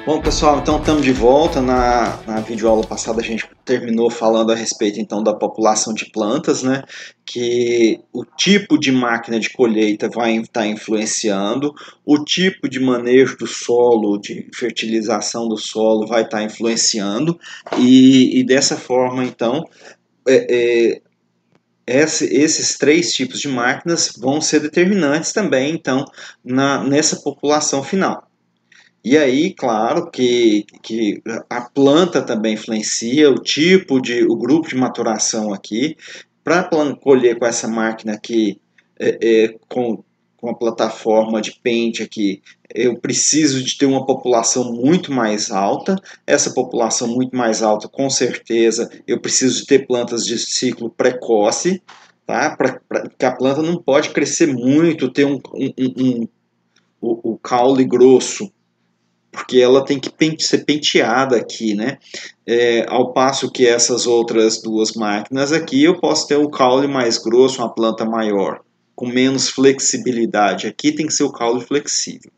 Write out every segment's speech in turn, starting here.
Bom, pessoal, então estamos de volta. Na videoaula passada a gente terminou falando a respeito então da população de plantas, né? Que o tipo de máquina de colheita vai estar influenciando, o tipo de manejo do solo, de fertilização do solo vai estar influenciando, e dessa forma então esses três tipos de máquinas vão ser determinantes também então nessa população final. E aí, claro que a planta também influencia, o grupo de maturação aqui. Para colher com essa máquina aqui, com a plataforma de pente aqui, eu preciso de ter uma população muito mais alta. Essa população muito mais alta, com certeza, eu preciso de ter plantas de ciclo precoce, tá? Porque a planta não pode crescer muito, ter o caule grosso, porque ela tem que ser penteada aqui, né? Ao passo que essas outras duas máquinas aqui, eu posso ter o caule mais grosso, uma planta maior, com menos flexibilidade. Aqui tem que ser o caule flexível.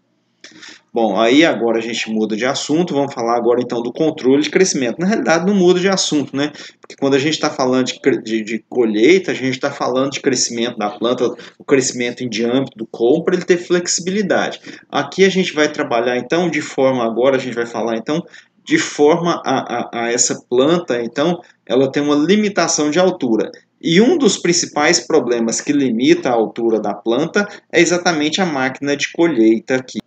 Bom, aí agora a gente muda de assunto, vamos falar agora então do controle de crescimento. Na realidade não muda de assunto, né? Porque quando a gente está falando de colheita, a gente está falando de crescimento da planta, o crescimento em diâmetro do corpo para ele ter flexibilidade. Aqui a gente vai trabalhar então de forma, agora a gente vai falar então de forma a essa planta, então ela tem uma limitação de altura. E um dos principais problemas que limita a altura da planta é exatamente a máquina de colheita aqui.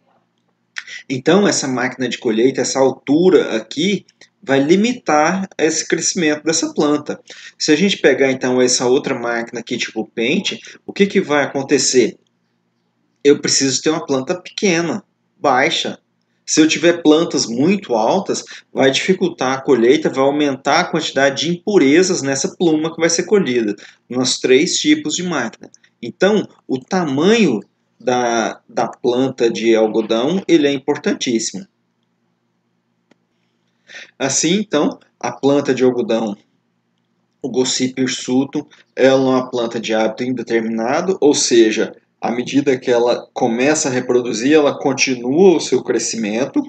Então, essa máquina de colheita, essa altura aqui, vai limitar esse crescimento dessa planta. Se a gente pegar, então, essa outra máquina aqui, tipo pente, o que vai acontecer? Eu preciso ter uma planta pequena, baixa. Se eu tiver plantas muito altas, vai dificultar a colheita, vai aumentar a quantidade de impurezas nessa pluma que vai ser colhida, nos três tipos de máquina. Então, o tamanho da planta de algodão, ele é importantíssimo. Assim, então, a planta de algodão, o Gossypia hirsutum, ela é uma planta de hábito indeterminado, ou seja, à medida que ela começa a reproduzir, ela continua o seu crescimento.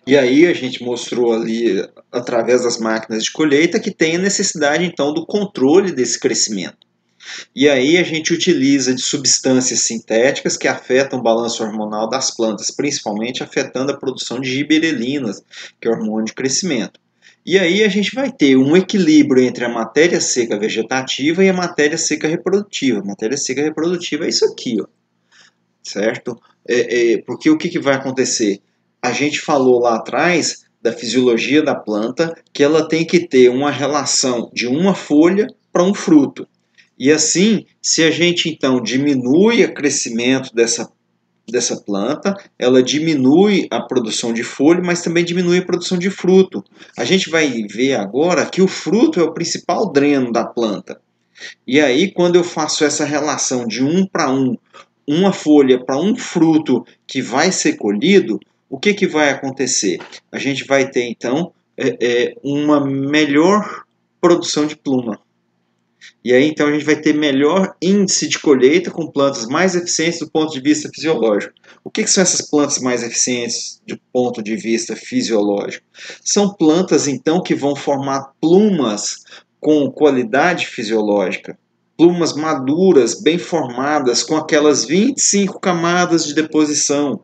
E aí a gente mostrou ali, através das máquinas de colheita, que tem a necessidade, então, do controle desse crescimento. E aí a gente utiliza de substâncias sintéticas que afetam o balanço hormonal das plantas, principalmente afetando a produção de giberelinas, que é o hormônio de crescimento. E aí a gente vai ter um equilíbrio entre a matéria seca vegetativa e a matéria seca reprodutiva. A matéria seca reprodutiva é isso aqui, ó, certo? Porque o que vai acontecer? A gente falou lá atrás da fisiologia da planta, que ela tem que ter uma relação de uma folha para um fruto. E assim, se a gente então diminui o crescimento dessa planta, ela diminui a produção de folha, mas também diminui a produção de fruto. A gente vai ver agora que o fruto é o principal dreno da planta. E aí, quando eu faço essa relação de um para um, uma folha para um fruto que vai ser colhido, o que vai acontecer? A gente vai ter então uma melhor produção de pluma. E aí, então, a gente vai ter melhor índice de colheita com plantas mais eficientes do ponto de vista fisiológico. O que são essas plantas mais eficientes do ponto de vista fisiológico? São plantas, então, que vão formar plumas com qualidade fisiológica. Plumas maduras, bem formadas, com aquelas 25 camadas de deposição.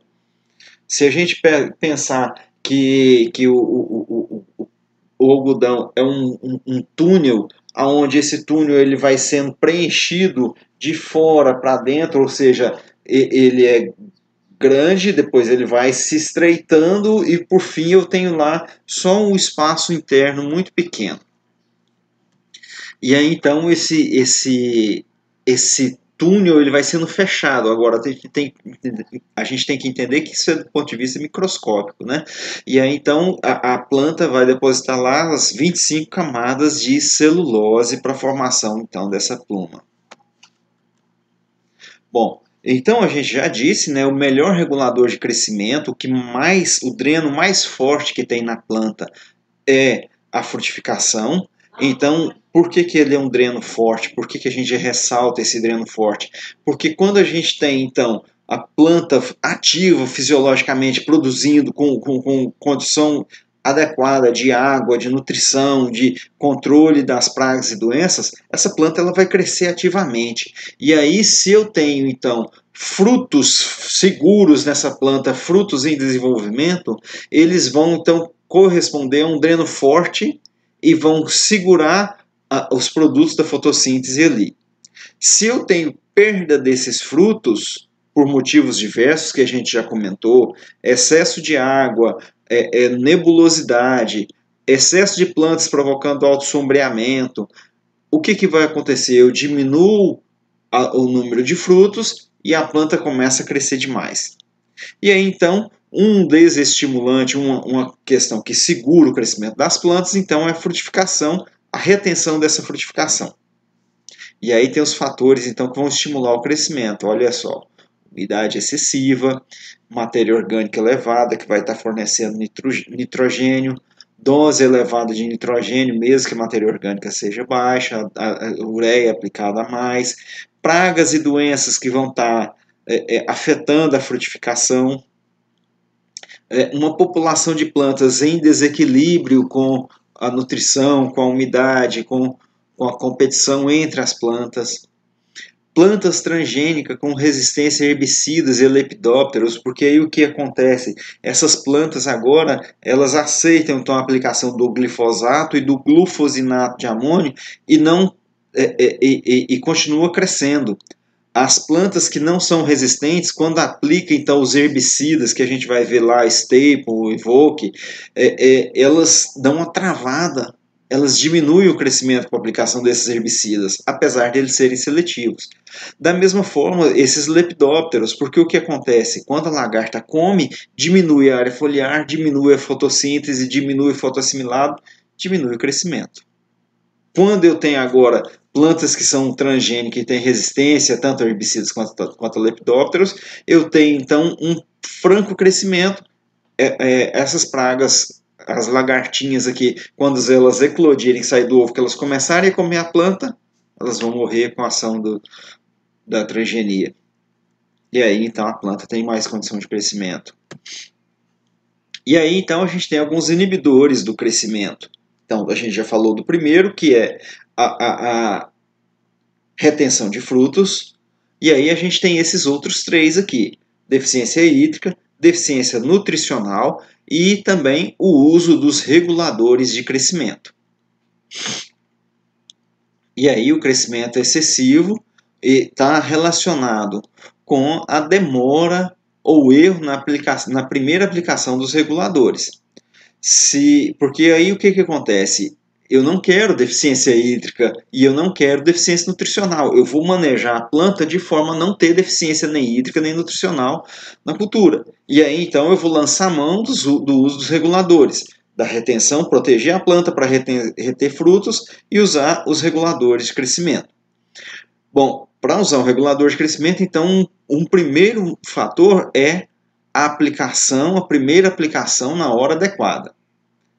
Se a gente pensar que o algodão é um túnel, onde esse túnel ele vai sendo preenchido de fora para dentro, ou seja, ele é grande, depois ele vai se estreitando e por fim eu tenho lá só um espaço interno muito pequeno. E aí então esse túnel ele vai sendo fechado. Agora a gente tem que entender que isso é do ponto de vista microscópico, né? E aí então a planta vai depositar lá as 25 camadas de celulose para a formação então dessa pluma. Bom, então a gente já disse, né, o melhor regulador de crescimento, o dreno mais forte que tem na planta é a frutificação. Então, por que ele é um dreno forte? Por que a gente ressalta esse dreno forte? Porque quando a gente tem, então, a planta ativa fisiologicamente, produzindo com condição adequada de água, de nutrição, de controle das pragas e doenças, essa planta ela vai crescer ativamente. E aí, se eu tenho, então, frutos seguros nessa planta, frutos em desenvolvimento, eles vão, então, corresponder a um dreno forte e vão segurar os produtos da fotossíntese ali. Se eu tenho perda desses frutos, por motivos diversos que a gente já comentou, excesso de água, nebulosidade, excesso de plantas provocando autossombreamento, o que vai acontecer? Eu diminuo o número de frutos e a planta começa a crescer demais. E aí, então, um desestimulante, uma questão que segura o crescimento das plantas, então, é a frutificação, a retenção dessa frutificação. E aí tem os fatores, então, que vão estimular o crescimento. Olha só, umidade excessiva, matéria orgânica elevada, que vai estar fornecendo nitrogênio, dose elevada de nitrogênio, mesmo que a matéria orgânica seja baixa, a ureia aplicada a mais, pragas e doenças que vão estar afetando a frutificação, uma população de plantas em desequilíbrio com a nutrição, com a umidade, com a competição entre as plantas, plantas transgênicas com resistência a herbicidas e lepidópteros, porque aí o que acontece? Essas plantas agora, elas aceitam então a aplicação do glifosato e do glufosinato de amônio e não e continua crescendo. As plantas que não são resistentes, quando aplica então os herbicidas que a gente vai ver lá, Staple, Evoque, elas dão uma travada, elas diminuem o crescimento com a aplicação desses herbicidas, apesar de eles serem seletivos. Da mesma forma, esses lepidópteros, porque o que acontece? Quando a lagarta come, diminui a área foliar, diminui a fotossíntese, diminui o fotoassimilado, diminui o crescimento. Quando eu tenho agora plantas que são transgênicas e têm resistência tanto a herbicidas quanto a lepidópteros, eu tenho então um franco crescimento. Essas pragas, as lagartinhas aqui, quando elas eclodirem, sair do ovo, que elas começarem a comer a planta, elas vão morrer com a ação da transgenia. E aí então a planta tem mais condição de crescimento. E aí então a gente tem alguns inibidores do crescimento. Então, a gente já falou do primeiro, que é a retenção de frutos. E aí a gente tem esses outros três aqui: deficiência hídrica, deficiência nutricional e também o uso dos reguladores de crescimento. E aí o crescimento excessivo está relacionado com a demora ou erro na primeira aplicação dos reguladores. Porque aí o que acontece? Eu não quero deficiência hídrica e eu não quero deficiência nutricional. Eu vou manejar a planta de forma a não ter deficiência nem hídrica nem nutricional na cultura. E aí então eu vou lançar mão do uso dos reguladores, da retenção, proteger a planta para reter frutos e usar os reguladores de crescimento. Bom, para usar um regulador de crescimento, então um primeiro fator é a primeira aplicação na hora adequada,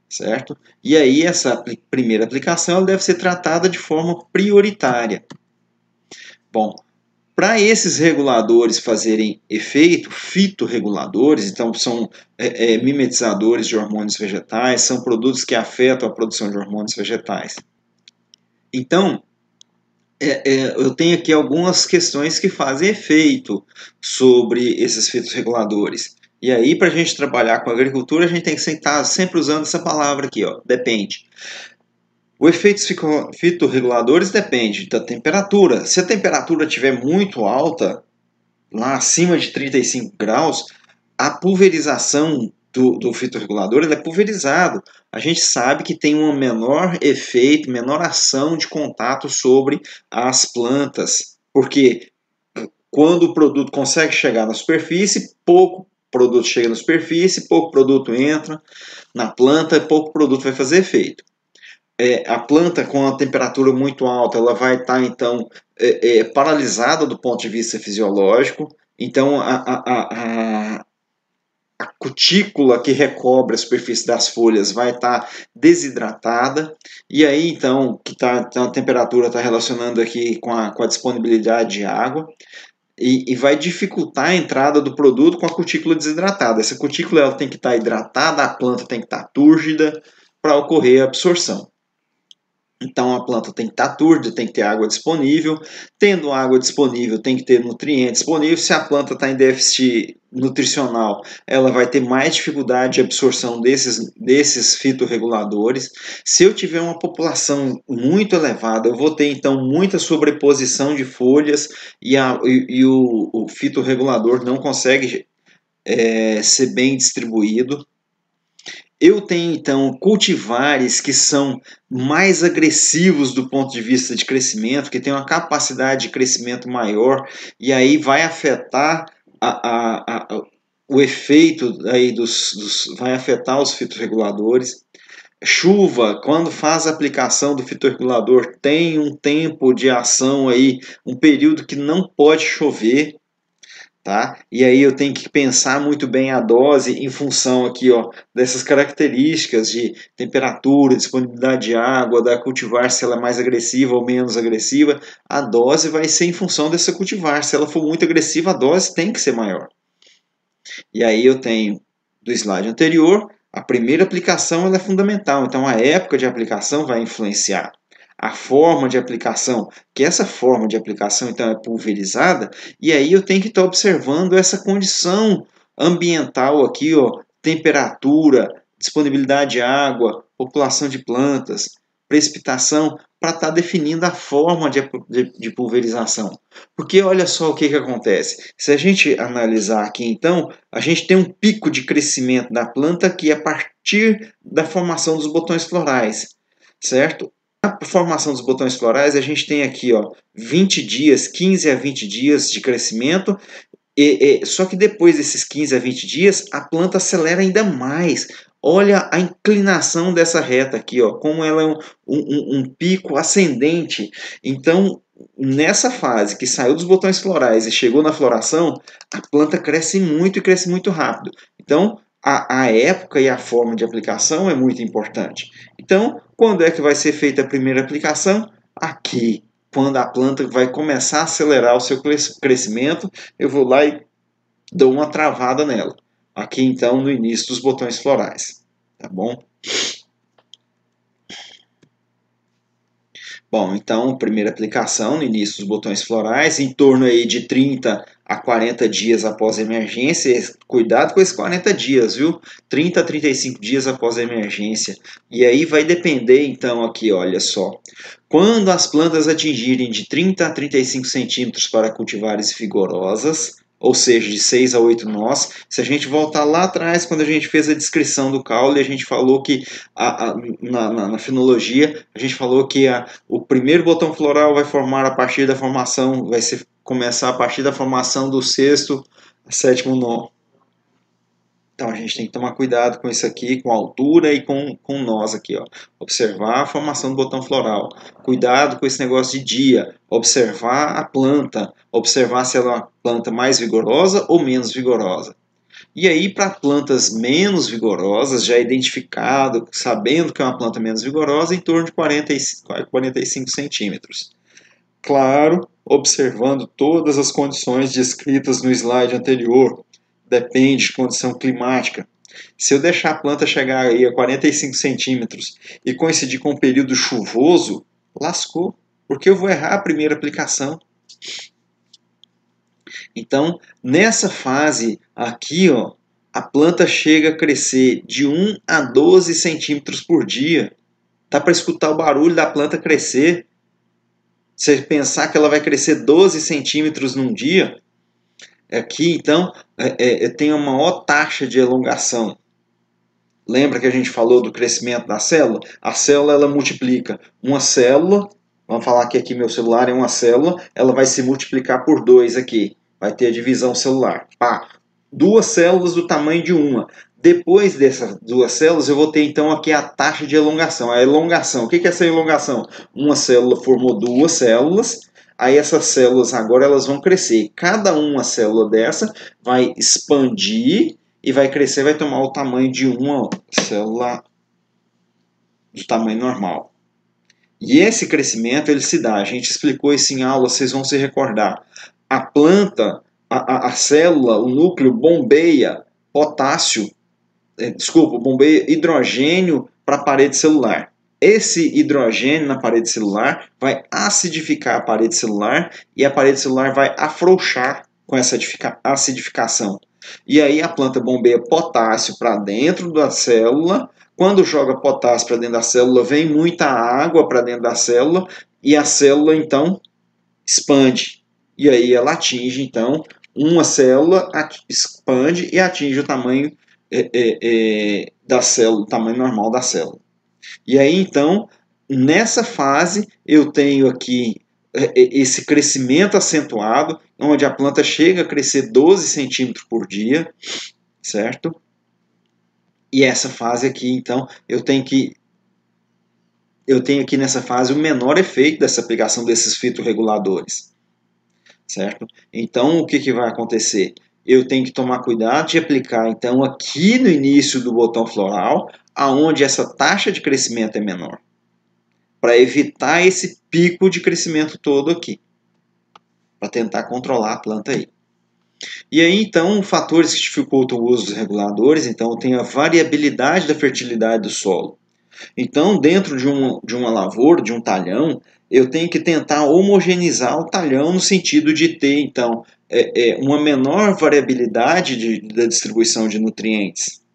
certo? E aí essa primeira aplicação ela deve ser tratada de forma prioritária. Bom, para esses reguladores fazerem efeito, fitorreguladores, então são mimetizadores de hormônios vegetais, são produtos que afetam a produção de hormônios vegetais. Então, eu tenho aqui algumas questões que fazem efeito sobre esses fitorreguladores. E aí, para a gente trabalhar com a agricultura, a gente tem que estar sempre usando essa palavra aqui, ó, depende. O efeito fitorreguladores depende da temperatura. Se a temperatura estiver muito alta, lá acima de 35 graus, a pulverização do fitorregulador ele é pulverizado. A gente sabe que tem um menor efeito, menor ação de contato sobre as plantas, porque quando o produto consegue chegar na superfície, pouco produto chega na superfície, pouco produto entra na planta, pouco produto vai fazer efeito. A planta com a temperatura muito alta, ela vai estar então paralisada do ponto de vista fisiológico. Então a cutícula que recobre a superfície das folhas vai estar desidratada, e aí então a temperatura está relacionando aqui com a disponibilidade de água. e vai dificultar a entrada do produto com a cutícula desidratada. Essa cutícula ela tem que estar hidratada, a planta tem que estar túrgida para ocorrer a absorção. Então a planta tem que estar túrgida, tem que ter água disponível. Tendo água disponível, tem que ter nutrientes disponíveis. Se a planta está em déficit nutricional, ela vai ter mais dificuldade de absorção desses fitorreguladores. Se eu tiver uma população muito elevada, eu vou ter então muita sobreposição de folhas e o fitorregulador não consegue ser bem distribuído. Eu tenho, então, cultivares que são mais agressivos do ponto de vista de crescimento, que têm uma capacidade de crescimento maior, e aí vai afetar o efeito aí vai afetar os fitorreguladores. Chuva, quando faz a aplicação do fitorregulador, tem um tempo de ação aí, um período que não pode chover. Tá? E aí eu tenho que pensar muito bem a dose em função aqui, ó, dessas características de temperatura, disponibilidade de água, da cultivar, se ela é mais agressiva ou menos agressiva. A dose vai ser em função dessa cultivar. Se ela for muito agressiva, a dose tem que ser maior. E aí eu tenho do slide anterior, a primeira aplicação ela é fundamental, então a época de aplicação vai influenciar. A forma de aplicação, que essa forma de aplicação então é pulverizada, e aí eu tenho que estar observando essa condição ambiental aqui, ó, temperatura, disponibilidade de água, população de plantas, precipitação, para estar definindo a forma de pulverização. Porque olha só o que acontece. Se a gente analisar aqui então, a gente tem um pico de crescimento da planta que é a partir da formação dos botões florais, certo? A formação dos botões florais, a gente tem aqui, ó, 20 dias, 15 a 20 dias de crescimento, só que depois desses 15 a 20 dias, a planta acelera ainda mais. Olha a inclinação dessa reta aqui, ó, como ela é um pico ascendente. Então, nessa fase que saiu dos botões florais e chegou na floração, a planta cresce muito e cresce muito rápido. Então, a época e a forma de aplicação é muito importante. Então, quando é que vai ser feita a primeira aplicação? Aqui, quando a planta vai começar a acelerar o seu crescimento, eu vou lá e dou uma travada nela. Aqui, então, no início dos botões florais. Tá bom? Bom, então, primeira aplicação no início dos botões florais, em torno aí de 30 a 40 dias após a emergência. Cuidado com esses 40 dias, viu? 30 a 35 dias após a emergência. E aí vai depender, então, aqui, olha só. Quando as plantas atingirem de 30 a 35 centímetros para cultivares vigorosas, ou seja, de 6 a 8 nós. Se a gente voltar lá atrás, quando a gente fez a descrição do caule, a gente falou que na fenologia, a gente falou que o primeiro botão floral vai formar a partir da formação, começar a partir da formação do sexto a sétimo nó. Então a gente tem que tomar cuidado com isso aqui, com a altura e com nós aqui, ó. Observar a formação do botão floral. Cuidado com esse negócio de dia. Observar a planta. Observar se ela é uma planta mais vigorosa ou menos vigorosa. E aí, para plantas menos vigorosas, já identificado, sabendo que é uma planta menos vigorosa, em torno de 45 centímetros. Claro, observando todas as condições descritas no slide anterior. Depende de condição climática. Se eu deixar a planta chegar aí a 45 centímetros e coincidir com um período chuvoso, lascou, porque eu vou errar a primeira aplicação. Então, nessa fase aqui, ó, a planta chega a crescer de 1 a 12 centímetros por dia. Dá para escutar o barulho da planta crescer. Você pensar que ela vai crescer 12 centímetros num dia, aqui, então, tem uma maior taxa de elongação. Lembra que a gente falou do crescimento da célula? A célula, ela multiplica uma célula, vamos falar que aqui meu celular é uma célula, ela vai se multiplicar por 2 aqui. Vai ter a divisão celular. Pá, 2 células do tamanho de uma. Depois dessas 2 células, eu vou ter então aqui a taxa de elongação. A elongação, o que é essa elongação? Uma célula formou 2 células, aí essas células agora elas vão crescer. Cada uma célula dessa vai expandir e vai crescer, vai tomar o tamanho de uma célula do tamanho normal. E esse crescimento ele se dá, a gente explicou isso em aula, vocês vão se recordar. a planta, a célula, o núcleo bombeia potássio, bombeia hidrogênio para a parede celular. Esse hidrogênio na parede celular vai acidificar a parede celular e a parede celular vai afrouxar com essa acidificação. E aí a planta bombeia potássio para dentro da célula. Quando joga potássio para dentro da célula, vem muita água para dentro da célula e a célula então expande. E aí ela atinge então uma célula, expande e atinge o tamanho da célula, o tamanho normal da célula. E aí, então, nessa fase, eu tenho aqui esse crescimento acentuado, onde a planta chega a crescer 12 centímetros por dia, certo? E essa fase aqui, então, eu tenho aqui nessa fase o menor efeito dessa aplicação desses fitorreguladores, certo? Então, o que vai acontecer? Eu tenho que tomar cuidado de aplicar, então, aqui no início do botão floral, aonde essa taxa de crescimento é menor, para evitar esse pico de crescimento todo aqui, para tentar controlar a planta aí. E aí, então, fatores que dificultam o uso dos reguladores, então, tem a variabilidade da fertilidade do solo. Então, dentro de uma lavoura, de um talhão, eu tenho que tentar homogeneizar o talhão no sentido de ter, então, uma menor variabilidade da distribuição de nutrientes.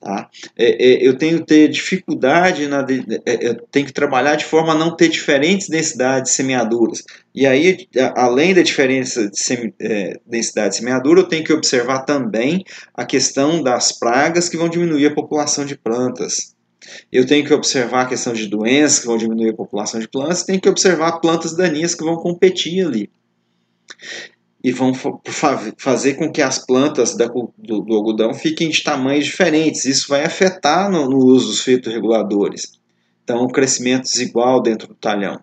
Tá? Eu tenho que ter dificuldade, eu tenho que trabalhar de forma a não ter diferentes densidades de semeaduras. E aí, além da diferença de densidade de semeadura, eu tenho que observar também a questão das pragas que vão diminuir a população de plantas. Eu tenho que observar a questão de doenças que vão diminuir a população de plantas, tenho que observar plantas daninhas que vão competir ali. E vão fazer com que as plantas do algodão fiquem de tamanhos diferentes. Isso vai afetar no uso dos fitorreguladores. Então, o crescimento desigual dentro do talhão.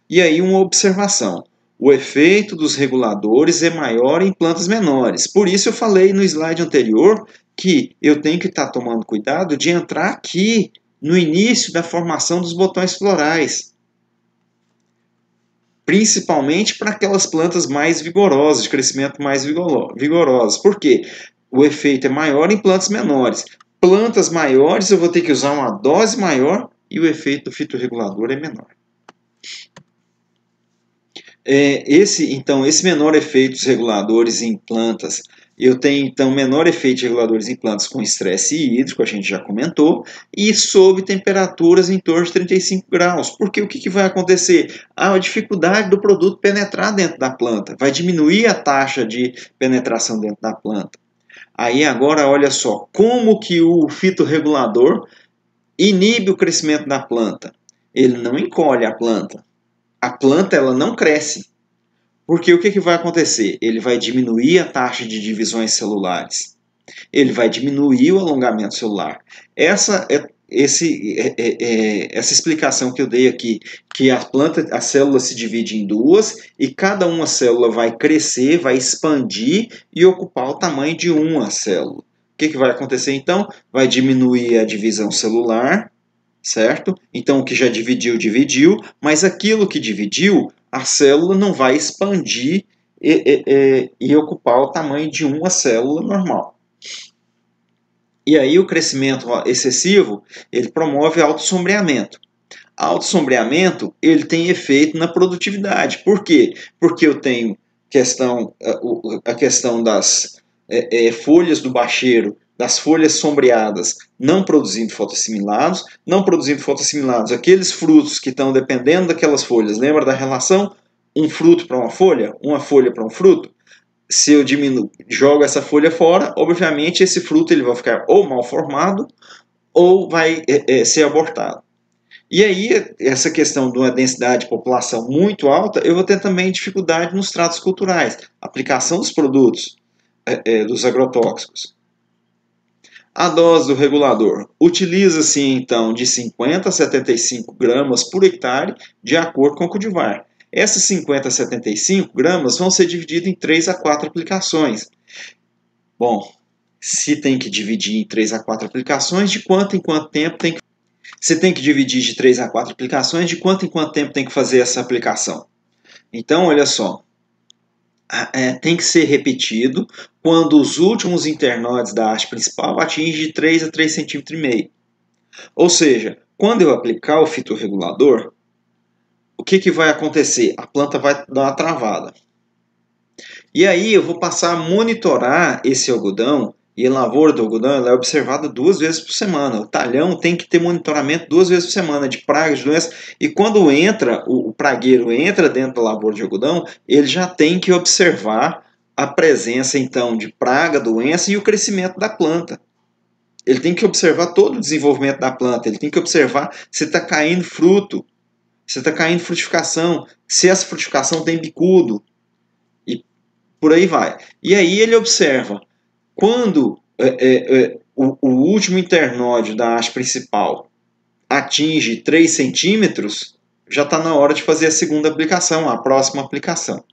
E aí, uma observação. O efeito dos reguladores é maior em plantas menores. Por isso, eu falei no slide anterior que eu tenho que estar tomando cuidado de entrar aqui no início da formação dos botões florais. Principalmente para aquelas plantas mais vigorosas, de crescimento mais vigorosos. Por quê? O efeito é maior em plantas menores. Plantas maiores eu vou ter que usar uma dose maior e o efeito do fitorregulador é menor. Esse menor efeito dos reguladores em plantas, eu tenho então menor efeito de reguladores em plantas com estresse hídrico, a gente já comentou, e sob temperaturas em torno de 35 graus. Porque o que vai acontecer? A dificuldade do produto penetrar dentro da planta, vai diminuir a taxa de penetração dentro da planta. Aí agora olha só, como que o fitorregulador inibe o crescimento da planta? Ele não encolhe a planta. A planta ela não cresce. Porque o que vai acontecer? Ele vai diminuir a taxa de divisões celulares. Ele vai diminuir o alongamento celular. Essa explicação que eu dei aqui, que a célula se divide em duas e cada uma célula vai crescer, vai expandir e ocupar o tamanho de uma célula. O que vai acontecer então? Vai diminuir a divisão celular, certo? Então o que já dividiu, dividiu, mas aquilo que dividiu, a célula não vai expandir e ocupar o tamanho de uma célula normal. E aí o crescimento excessivo, ele promove autossombreamento. Autossombreamento, ele tem efeito na produtividade. Por quê? Porque eu tenho a questão das folhas do bacheiro, das folhas sombreadas, não produzindo fotoassimilados, aqueles frutos que estão dependendo daquelas folhas. Lembra da relação? Um fruto para uma folha para um fruto? Se eu jogo essa folha fora, obviamente esse fruto ele vai ficar ou mal formado ou vai ser abortado. E aí, essa questão de uma densidade de população muito alta, eu vou ter também dificuldade nos tratos culturais, aplicação dos produtos, dos agrotóxicos. A dose do regulador utiliza-se então de 50 a 75 gramas por hectare, de acordo com o cultivar. Essas 50 a 75 gramas vão ser divididas em 3 a 4 aplicações. Bom, se tem que dividir em 3 a 4 aplicações, de quanto em quanto tempo tem que... Você tem que dividir de 3 a 4 aplicações, de quanto em quanto tempo tem que fazer essa aplicação? Então, olha só. tem que ser repetido quando os últimos internóides da haste principal atingem de 3 a 3,5 cm. Ou seja, quando eu aplicar o fitorregulador, o que vai acontecer? A planta vai dar uma travada. E aí eu vou passar a monitorar esse algodão, e a lavoura do algodão ela é observada 2 vezes por semana. O talhão tem que ter monitoramento 2 vezes por semana de pragas, de doenças. E quando entra, o pragueiro entra dentro da lavoura de algodão, ele já tem que observar a presença então de praga, doença e o crescimento da planta. Ele tem que observar todo o desenvolvimento da planta, ele tem que observar se está caindo fruto, se está caindo frutificação, se essa frutificação tem bicudo, e por aí vai. E aí ele observa quando o último internódio da haste principal atinge 3 centímetros, já está na hora de fazer a segunda aplicação, a próxima aplicação.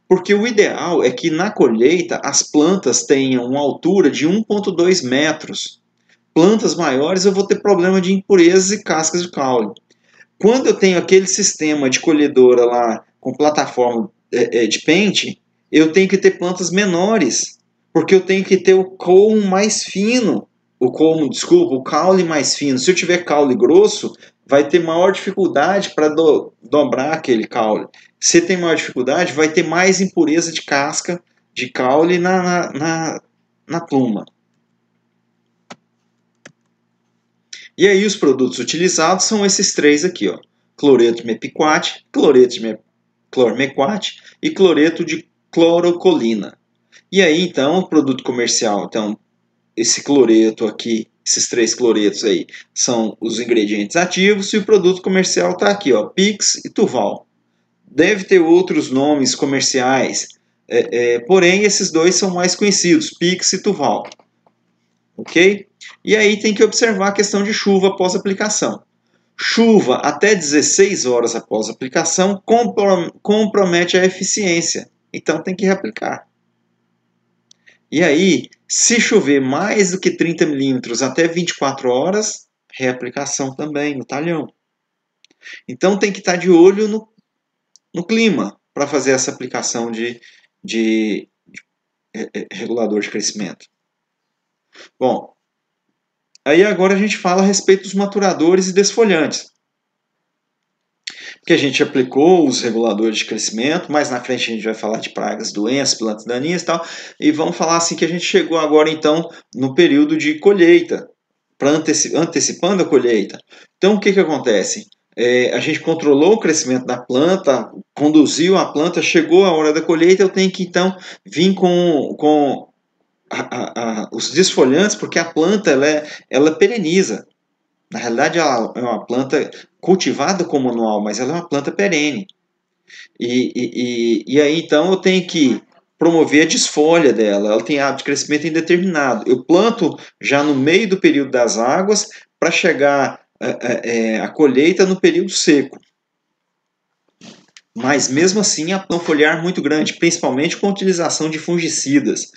Porque o ideal é que na colheita as plantas tenham uma altura de 1,2 metros. Plantas maiores eu vou ter problema de impurezas e cascas de caule. Quando eu tenho aquele sistema de colhedora lá com plataforma de pente, eu tenho que ter plantas menores, porque eu tenho que ter o colmo mais fino, o caule mais fino. Se eu tiver caule grosso, vai ter maior dificuldade para dobrar aquele caule. Se tem maior dificuldade, vai ter mais impureza de casca de caule na pluma. E aí os produtos utilizados são esses três aqui, ó. Cloreto de mepiquate, cloreto de clormequate e cloreto de clorocolina. E aí, então, o produto comercial, então, esse cloreto aqui, esses 3 cloretos aí, são os ingredientes ativos, e o produto comercial está aqui, ó, Pix e Tuval. Deve ter outros nomes comerciais, porém, esses dois são mais conhecidos, Pix e Tuval. Ok? E aí tem que observar a questão de chuva após aplicação. Chuva até 16 horas após aplicação compromete a eficiência. Então tem que reaplicar. E aí, se chover mais do que 30 milímetros até 24 horas, reaplicação também no talhão. Então tem que estar de olho no clima para fazer essa aplicação de regulador de crescimento. Bom, aí agora a gente fala a respeito dos maturadores e desfolhantes. Que a gente aplicou os reguladores de crescimento, mais na frente a gente vai falar de pragas, doenças, plantas daninhas e tal, e vamos falar assim que a gente chegou agora então no período de colheita, antecipando a colheita. Então o que acontece? A gente controlou o crescimento da planta, conduziu a planta, chegou a hora da colheita, eu tenho que então vir com os desfolhantes, porque a planta ela pereniza. Na realidade, ela é uma planta cultivada como anual, mas ela é uma planta perene. E aí, então, eu tenho que promover a desfolha dela. Ela tem hábito de crescimento indeterminado. Eu planto já no meio do período das águas para chegar a colheita no período seco. Mas, mesmo assim, há um foliar muito grande, principalmente com a utilização de fungicidas.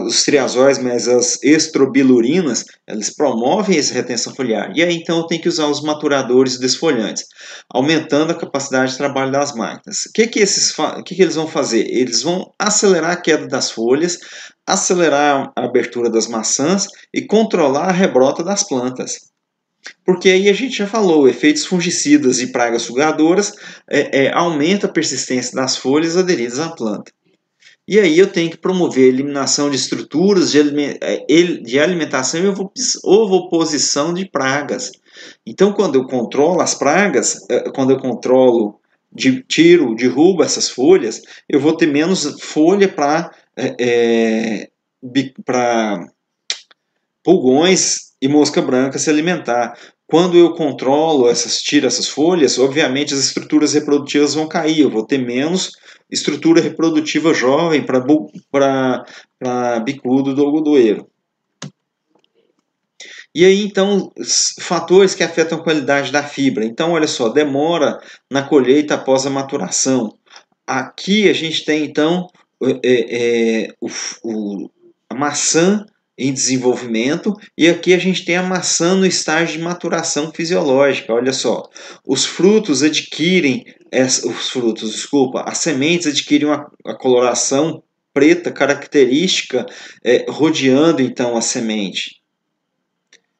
Os triazóis, mas as estrobilurinas, elas promovem essa retenção foliar. E aí, então, eu tenho que usar os maturadores desfolhantes, aumentando a capacidade de trabalho das máquinas. O que eles vão fazer? Eles vão acelerar a queda das folhas, acelerar a abertura das maçãs e controlar a rebrota das plantas. Porque aí a gente já falou, efeitos fungicidas e pragas sugadoras aumenta a persistência das folhas aderidas à planta. E aí eu tenho que promover a eliminação de estruturas de alimentação e ovoposição de pragas. Então, quando eu controlo as pragas, quando eu controlo, derrubo essas folhas, eu vou ter menos folha para pulgões e mosca branca se alimentar. Quando eu controlo tiro essas folhas, obviamente as estruturas reprodutivas vão cair, eu vou ter menos estrutura reprodutiva jovem para bicudo do algodoeiro. E aí, então, fatores que afetam a qualidade da fibra. Então, olha só, demora na colheita após a maturação. Aqui a gente tem, então, a maçã em desenvolvimento, e aqui a gente tem a maçã no estágio de maturação fisiológica. Olha só, os frutos adquirem os frutos, desculpa, as sementes adquirem a coloração preta característica, rodeando então a semente,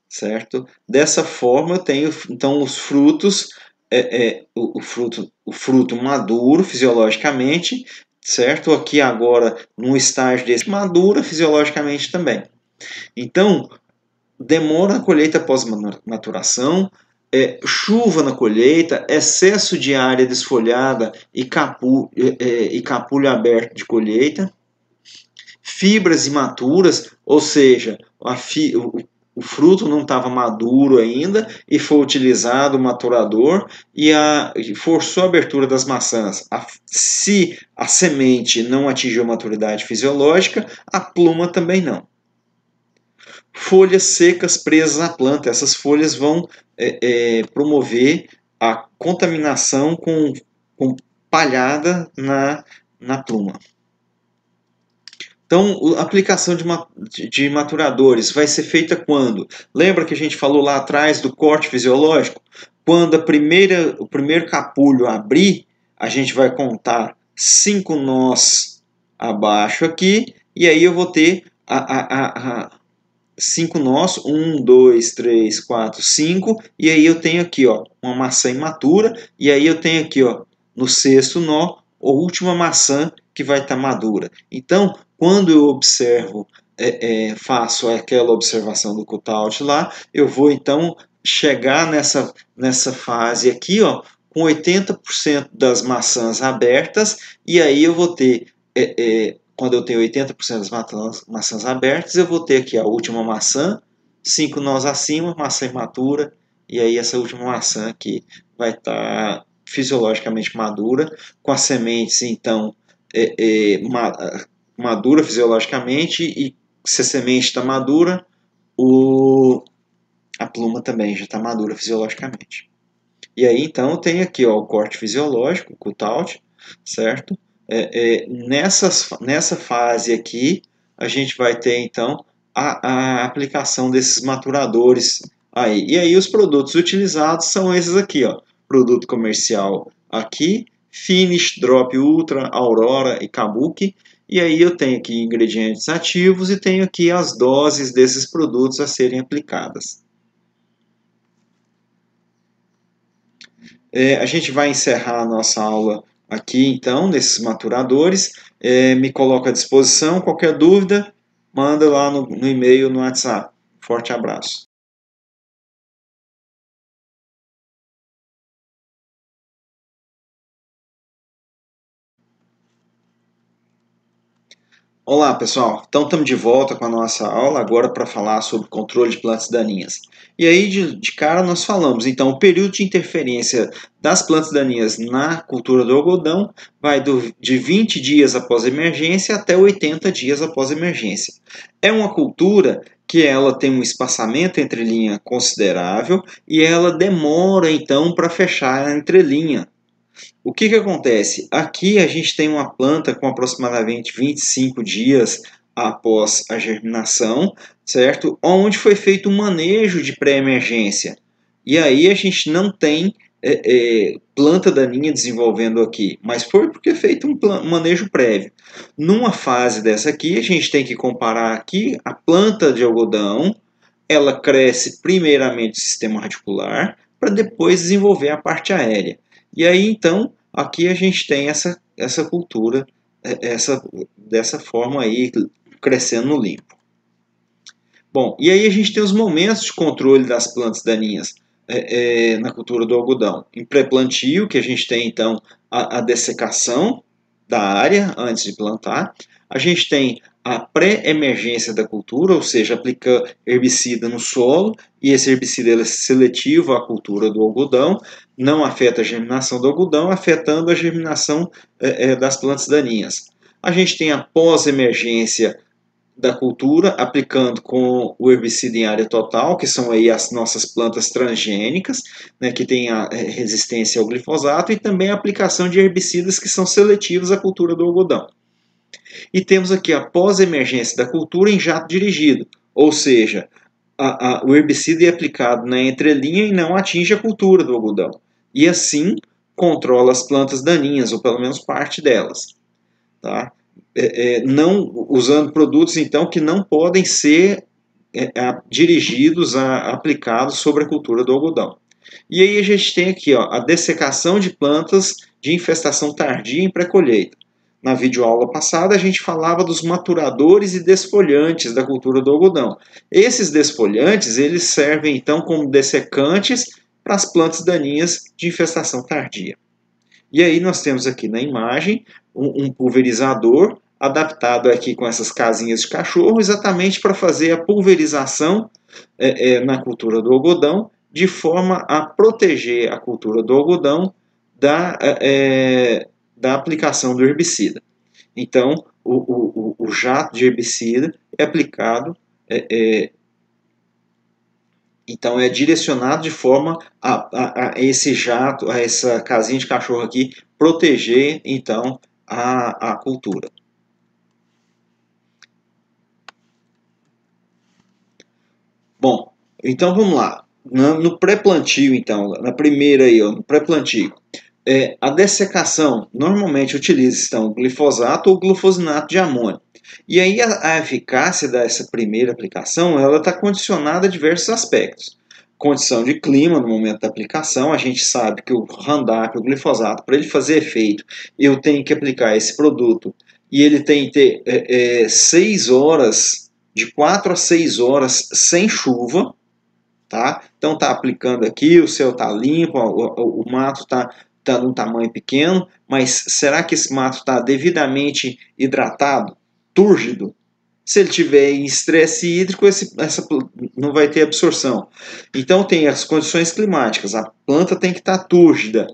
certo? Dessa forma eu tenho então os frutos, o fruto maduro fisiologicamente, certo? Aqui agora num estágio desse madura fisiologicamente também. Então demora a colheita pós-maturação, chuva na colheita, excesso de área desfolhada e capulho aberto de colheita, fibras imaturas, ou seja, o fruto não estava maduro ainda e foi utilizado o maturador e forçou a abertura das maçãs. Se a semente não atingiu a maturidade fisiológica, a pluma também não. Folhas secas presas à planta. Essas folhas vão promover a contaminação com palhada na pluma. Então, a aplicação de maturadores vai ser feita quando? Lembra que a gente falou lá atrás do corte fisiológico? Quando o primeiro capulho abrir, a gente vai contar 5 nós abaixo aqui, e aí eu vou ter 5 nós, 1, 2, 3, 4, 5, e aí eu tenho aqui ó, uma maçã imatura, e aí eu tenho aqui ó, no sexto nó, a última maçã que vai estar madura. Então, quando eu observo, faço aquela observação do cutout lá, eu vou então chegar nessa fase aqui ó, com 80% das maçãs abertas, e aí eu vou ter quando eu tenho 80% das maçãs abertas, eu vou ter aqui a última maçã, 5 nós acima, maçã imatura, e aí essa última maçã aqui vai estar fisiologicamente madura, com as sementes então madura fisiologicamente, e se a semente está madura, a pluma também já está madura fisiologicamente. E aí então eu tenho aqui ó, o corte fisiológico, o cutout, certo? Nessa fase aqui, a gente vai ter então a aplicação desses maturadores aí. E aí os produtos utilizados são esses aqui, ó, produto comercial aqui, Finish, Drop Ultra, Aurora e Kabuki. E aí eu tenho aqui ingredientes ativos e tenho aqui as doses desses produtos a serem aplicadas. A gente vai encerrar a nossa aula aqui então, nesses maturadores. Me coloco à disposição, qualquer dúvida, manda lá no e-mail, no WhatsApp. Forte abraço. Olá pessoal, então estamos de volta com a nossa aula agora para falar sobre controle de plantas daninhas. E aí de cara nós falamos, então o período de interferência das plantas daninhas na cultura do algodão vai de 20 dias após a emergência até 80 dias após a emergência. É uma cultura que ela tem um espaçamento entre linha considerável e ela demora então para fechar a entrelinha. O que acontece? Aqui a gente tem uma planta com aproximadamente 25 dias após a germinação, certo? Onde foi feito um manejo de pré-emergência. E aí a gente não tem planta daninha desenvolvendo aqui, mas foi porque feito um manejo prévio. Numa fase dessa aqui, a gente tem que comparar aqui a planta de algodão, ela cresce primeiramente o sistema radicular, para depois desenvolver a parte aérea. E aí, então, aqui a gente tem essa cultura, dessa forma aí, crescendo no limpo. Bom, e aí a gente tem os momentos de controle das plantas daninhas na cultura do algodão. Em pré-plantio, que a gente tem, então, a dessecação da área antes de plantar. A gente tem a pré-emergência da cultura, ou seja, aplica herbicida no solo, e esse herbicida é seletivo à cultura do algodão, não afeta a germinação do algodão, afetando a germinação das plantas daninhas. A gente tem a pós-emergência da cultura, aplicando com o herbicida em área total, que são aí as nossas plantas transgênicas, né, que têm a resistência ao glifosato, e também a aplicação de herbicidas que são seletivos à cultura do algodão. E temos aqui a pós-emergência da cultura em jato dirigido, ou seja, o herbicida é aplicado na entrelinha e não atinge a cultura do algodão. E assim, controla as plantas daninhas, ou pelo menos parte delas. Tá? Não usando produtos, então, que não podem ser dirigidos, aplicados sobre a cultura do algodão. E aí a gente tem aqui, ó, a dessecação de plantas de infestação tardia em pré-colheita. Na videoaula passada a gente falava dos maturadores e desfolhantes da cultura do algodão. Esses desfolhantes, eles servem então como dessecantes para as plantas daninhas de infestação tardia. E aí nós temos aqui na imagem um pulverizador adaptado aqui com essas casinhas de cachorro, exatamente para fazer a pulverização na cultura do algodão, de forma a proteger a cultura do algodão da aplicação do herbicida. Então, o jato de herbicida é aplicado, então é direcionado de forma a esse jato, a essa casinha de cachorro aqui, proteger então a cultura. Bom, então vamos lá. No pré-plantio, então, na primeira aí, ó, no pré-plantio, a dessecação normalmente utiliza então o glifosato ou glufosinato de amônio. E aí a eficácia dessa primeira aplicação ela está condicionada a diversos aspectos. Condição de clima no momento da aplicação, a gente sabe que o Roundup, o glifosato, para ele fazer efeito, eu tenho que aplicar esse produto e ele tem que ter 6 horas, de 4 a 6 horas sem chuva, tá? Então tá aplicando aqui, o céu tá limpo, o mato tá num tamanho pequeno, mas será que esse mato está devidamente hidratado, túrgido? Se ele tiver em estresse hídrico, essa não vai ter absorção. Então tem as condições climáticas, a planta tem que estar túrgida,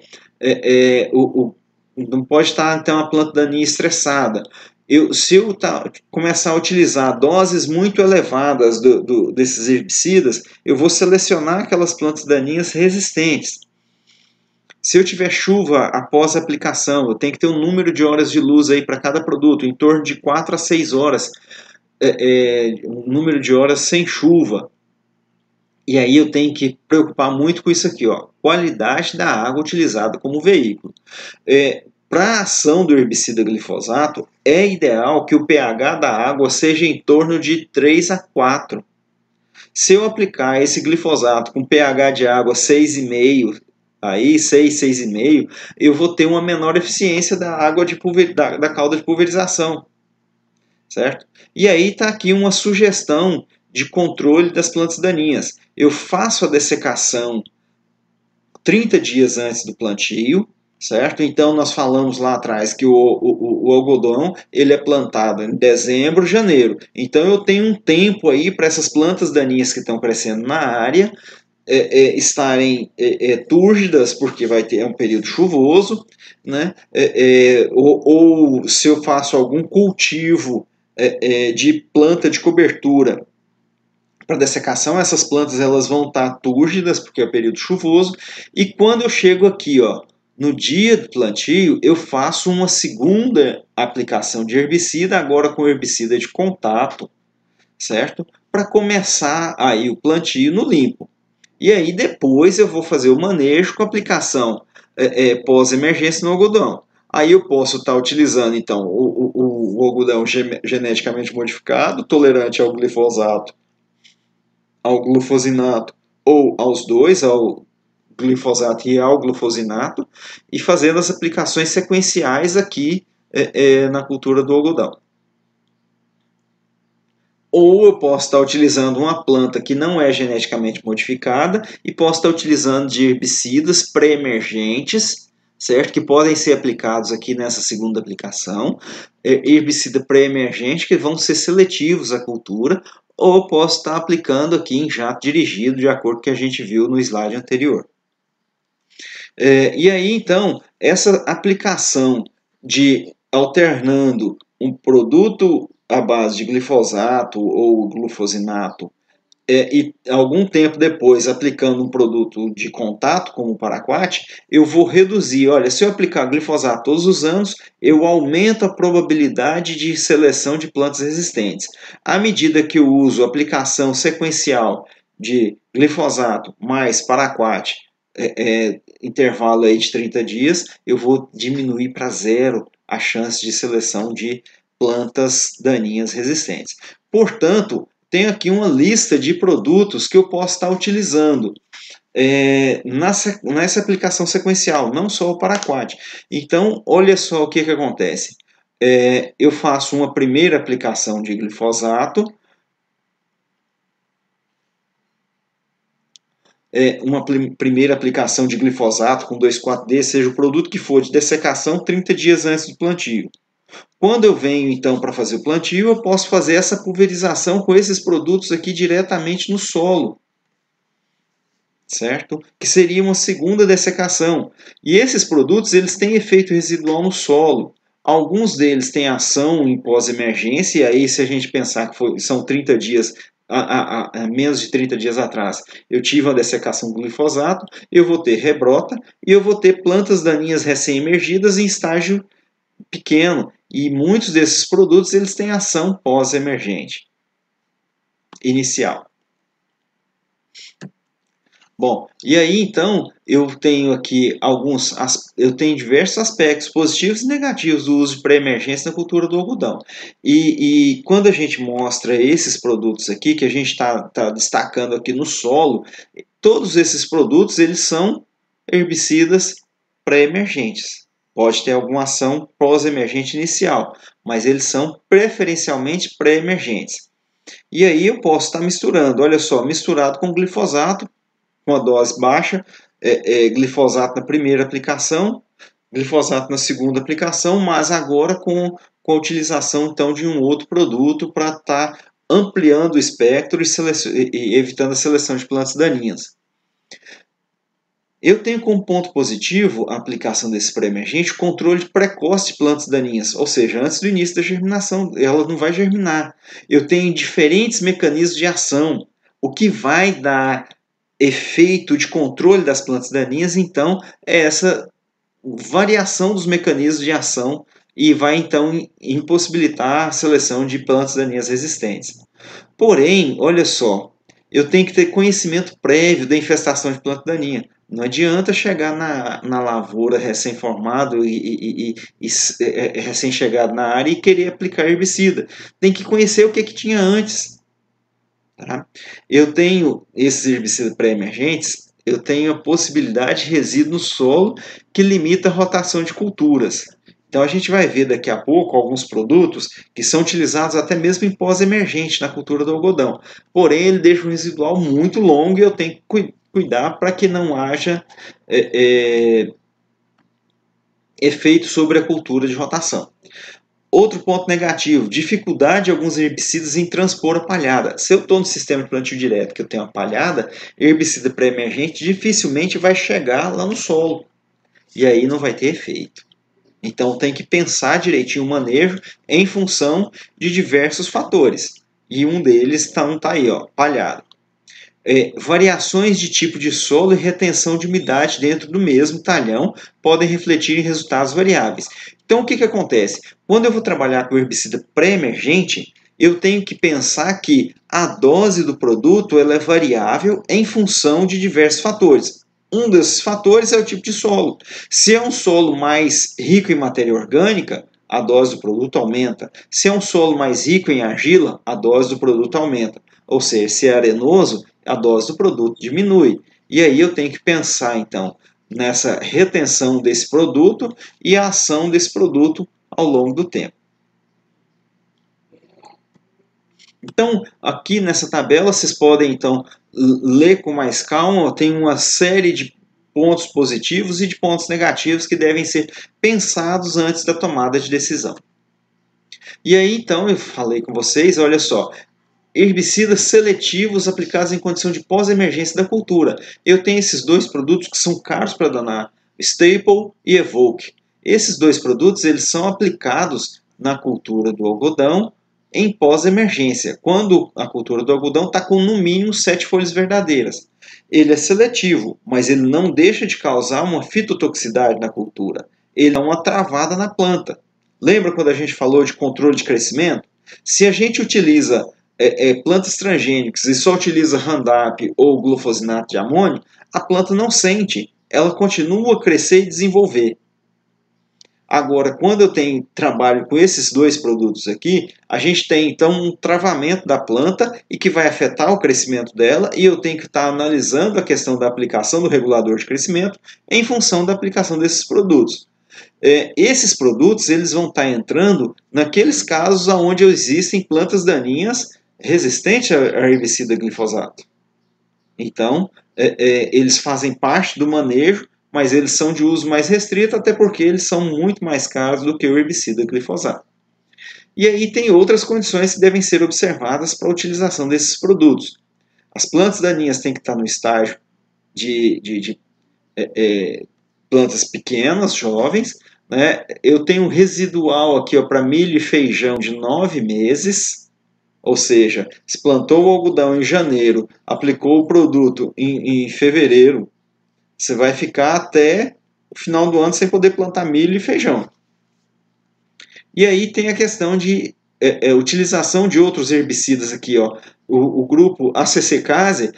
não pode estar então a planta daninha estressada. Se eu começar a utilizar doses muito elevadas desses herbicidas, eu vou selecionar aquelas plantas daninhas resistentes. Se eu tiver chuva após a aplicação, eu tenho que ter um número de horas de luz aí para cada produto, em torno de 4 a 6 horas, um número de horas sem chuva. E aí eu tenho que preocupar muito com isso aqui, ó, qualidade da água utilizada como veículo. Para a ação do herbicida glifosato, é ideal que o pH da água seja em torno de 3 a 4. Se eu aplicar esse glifosato com pH de água 6,5, aí 6, 6,5, eu vou ter uma menor eficiência da água da cauda de pulverização, certo? E aí está aqui uma sugestão de controle das plantas daninhas. Eu faço a dessecação 30 dias antes do plantio, certo? Então nós falamos lá atrás que o algodão ele é plantado em dezembro, janeiro. Então eu tenho um tempo aí para essas plantas daninhas que estão crescendo na área estarem túrgidas, porque vai ter um período chuvoso, né? Ou se eu faço algum cultivo de planta de cobertura para dessecação, essas plantas elas vão estar túrgidas, porque é o período chuvoso, e quando eu chego aqui, ó, no dia do plantio, eu faço uma segunda aplicação de herbicida, agora com herbicida de contato, certo? Para começar aí o plantio no limpo. E aí depois eu vou fazer o manejo com aplicação pós-emergência no algodão. Aí eu posso estar utilizando então o algodão geneticamente modificado, tolerante ao glifosato, ao glufosinato ou aos dois, ao glifosato e ao glufosinato, e fazendo as aplicações sequenciais aqui na cultura do algodão. Ou eu posso estar utilizando uma planta que não é geneticamente modificada e posso estar utilizando de herbicidas pré-emergentes, certo? Que podem ser aplicados aqui nessa segunda aplicação. Herbicida pré-emergente que vão ser seletivos à cultura, ou posso estar aplicando aqui em jato dirigido, de acordo com o que a gente viu no slide anterior. E aí, então, essa aplicação de alternando um produto à base de glifosato ou glufosinato e algum tempo depois aplicando um produto de contato, como o paraquat, eu vou reduzir. Olha, se eu aplicar glifosato todos os anos, eu aumento a probabilidade de seleção de plantas resistentes. À medida que eu uso a aplicação sequencial de glifosato mais paraquat, intervalo aí de 30 dias, eu vou diminuir para zero a chance de seleção de plantas daninhas resistentes. Portanto, tenho aqui uma lista de produtos que eu posso estar utilizando nessa aplicação sequencial, não só o paraquat. Então, olha só o que acontece. Eu faço uma primeira aplicação de glifosato, uma primeira aplicação de glifosato com 2,4-D, seja o produto que for de dessecação 30 dias antes do plantio. Quando eu venho então para fazer o plantio, eu posso fazer essa pulverização com esses produtos aqui diretamente no solo, certo? Que seria uma segunda dessecação. E esses produtos eles têm efeito residual no solo. Alguns deles têm ação em pós-emergência, e aí se a gente pensar que são 30 dias, menos de 30 dias atrás, eu tive uma dessecação com glifosato, eu vou ter rebrota e eu vou ter plantas daninhas recém-emergidas em estágio pequeno. E muitos desses produtos eles têm ação pós-emergente inicial. Bom, e aí então eu tenho aqui eu tenho diversos aspectos positivos e negativos do uso de pré-emergência na cultura do algodão. E quando a gente mostra esses produtos aqui, que a gente está destacando aqui no solo, todos esses produtos eles são herbicidas pré-emergentes. Pode ter alguma ação pós-emergente inicial, mas eles são preferencialmente pré-emergentes. E aí eu posso estar misturando, olha só, misturado com glifosato, com a dose baixa, glifosato na primeira aplicação, glifosato na segunda aplicação, mas agora com a utilização então de um outro produto para estar ampliando o espectro e evitando a seleção de plantas daninhas. Eu tenho como ponto positivo a aplicação desse pré-emergente, controle precoce de plantas daninhas, ou seja, antes do início da germinação, ela não vai germinar. Eu tenho diferentes mecanismos de ação, o que vai dar efeito de controle das plantas daninhas, então, é essa variação dos mecanismos de ação e vai, então, impossibilitar a seleção de plantas daninhas resistentes. Porém, olha só, eu tenho que ter conhecimento prévio da infestação de planta daninha. Não adianta chegar na lavoura recém-formado e recém-chegado na área e querer aplicar herbicida. Tem que conhecer o que tinha antes. Tá? Eu tenho esses herbicidas pré-emergentes, eu tenho a possibilidade de resíduo no solo que limita a rotação de culturas. Então a gente vai ver daqui a pouco alguns produtos que são utilizados até mesmo em pós-emergente na cultura do algodão. Porém, ele deixa um residual muito longo e eu tenho que cuidar para que não haja efeito sobre a cultura de rotação. Outro ponto negativo, dificuldade de alguns herbicidas em transpor a palhada. Se eu estou no sistema de plantio direto, que eu tenho a palhada, herbicida pré-emergente dificilmente vai chegar lá no solo. E aí não vai ter efeito. Então tem que pensar direitinho o manejo em função de diversos fatores. E um deles está aí, ó, palhada. Variações de tipo de solo e retenção de umidade dentro do mesmo talhão podem refletir em resultados variáveis. Então, o que acontece? Quando eu vou trabalhar com herbicida pré-emergente, eu tenho que pensar que a dose do produto ela é variável em função de diversos fatores. Um desses fatores é o tipo de solo. Se é um solo mais rico em matéria orgânica, a dose do produto aumenta. Se é um solo mais rico em argila, a dose do produto aumenta. Ou seja, se é arenoso, a dose do produto diminui. E aí eu tenho que pensar, então, nessa retenção desse produto e a ação desse produto ao longo do tempo. Então, aqui nessa tabela, vocês podem, então, ler com mais calma. Tem uma série de pontos positivos e de pontos negativos que devem ser pensados antes da tomada de decisão. E aí, então, eu falei com vocês, olha só, herbicidas seletivos aplicados em condição de pós-emergência da cultura. Eu tenho esses dois produtos que são caros para danar, Staple e Evoque. Esses dois produtos eles são aplicados na cultura do algodão em pós-emergência, quando a cultura do algodão está com no mínimo 7 folhas verdadeiras. Ele é seletivo, mas ele não deixa de causar uma fitotoxicidade na cultura. Ele é uma travada na planta. Lembra quando a gente falou de controle de crescimento? Se a gente utiliza plantas transgênicas e só utiliza Roundup ou glufosinato de amônio, a planta não sente ela continua a crescer e desenvolver. Agora, quando eu trabalho com esses dois produtos aqui, a gente tem então um travamento da planta e que vai afetar o crescimento dela, e eu tenho que estar analisando a questão da aplicação do regulador de crescimento em função da aplicação desses produtos. Esses produtos eles vão estar entrando naqueles casos onde existem plantas daninhas resistentes a herbicida glifosato. Então, eles fazem parte do manejo, mas eles são de uso mais restrito, até porque eles são muito mais caros do que o herbicida glifosato. E aí tem outras condições que devem ser observadas para a utilização desses produtos. As plantas daninhas têm que estar no estágio de plantas pequenas, jovens, né? Eu tenho um residual aqui para milho e feijão de 9 meses, ou seja, se plantou o algodão em janeiro, aplicou o produto em fevereiro, você vai ficar até o final do ano sem poder plantar milho e feijão. E aí tem a questão de utilização de outros herbicidas aqui, ó. O grupo ACC-case,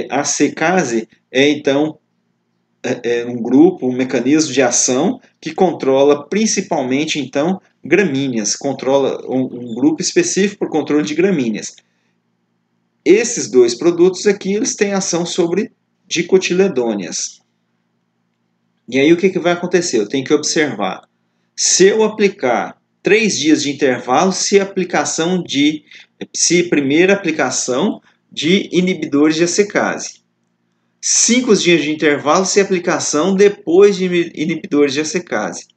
ACC-case então um grupo, um mecanismo de ação que controla principalmente então gramíneas, controla um grupo específico para o controle de gramíneas. Esses dois produtos aqui eles têm ação sobre dicotiledôneas. E aí o que vai acontecer? Eu tenho que observar. Se eu aplicar 3 dias de intervalo, se primeira aplicação de inibidores de ACC-case. 5 dias de intervalo, se aplicação depois de inibidores de ACC-case.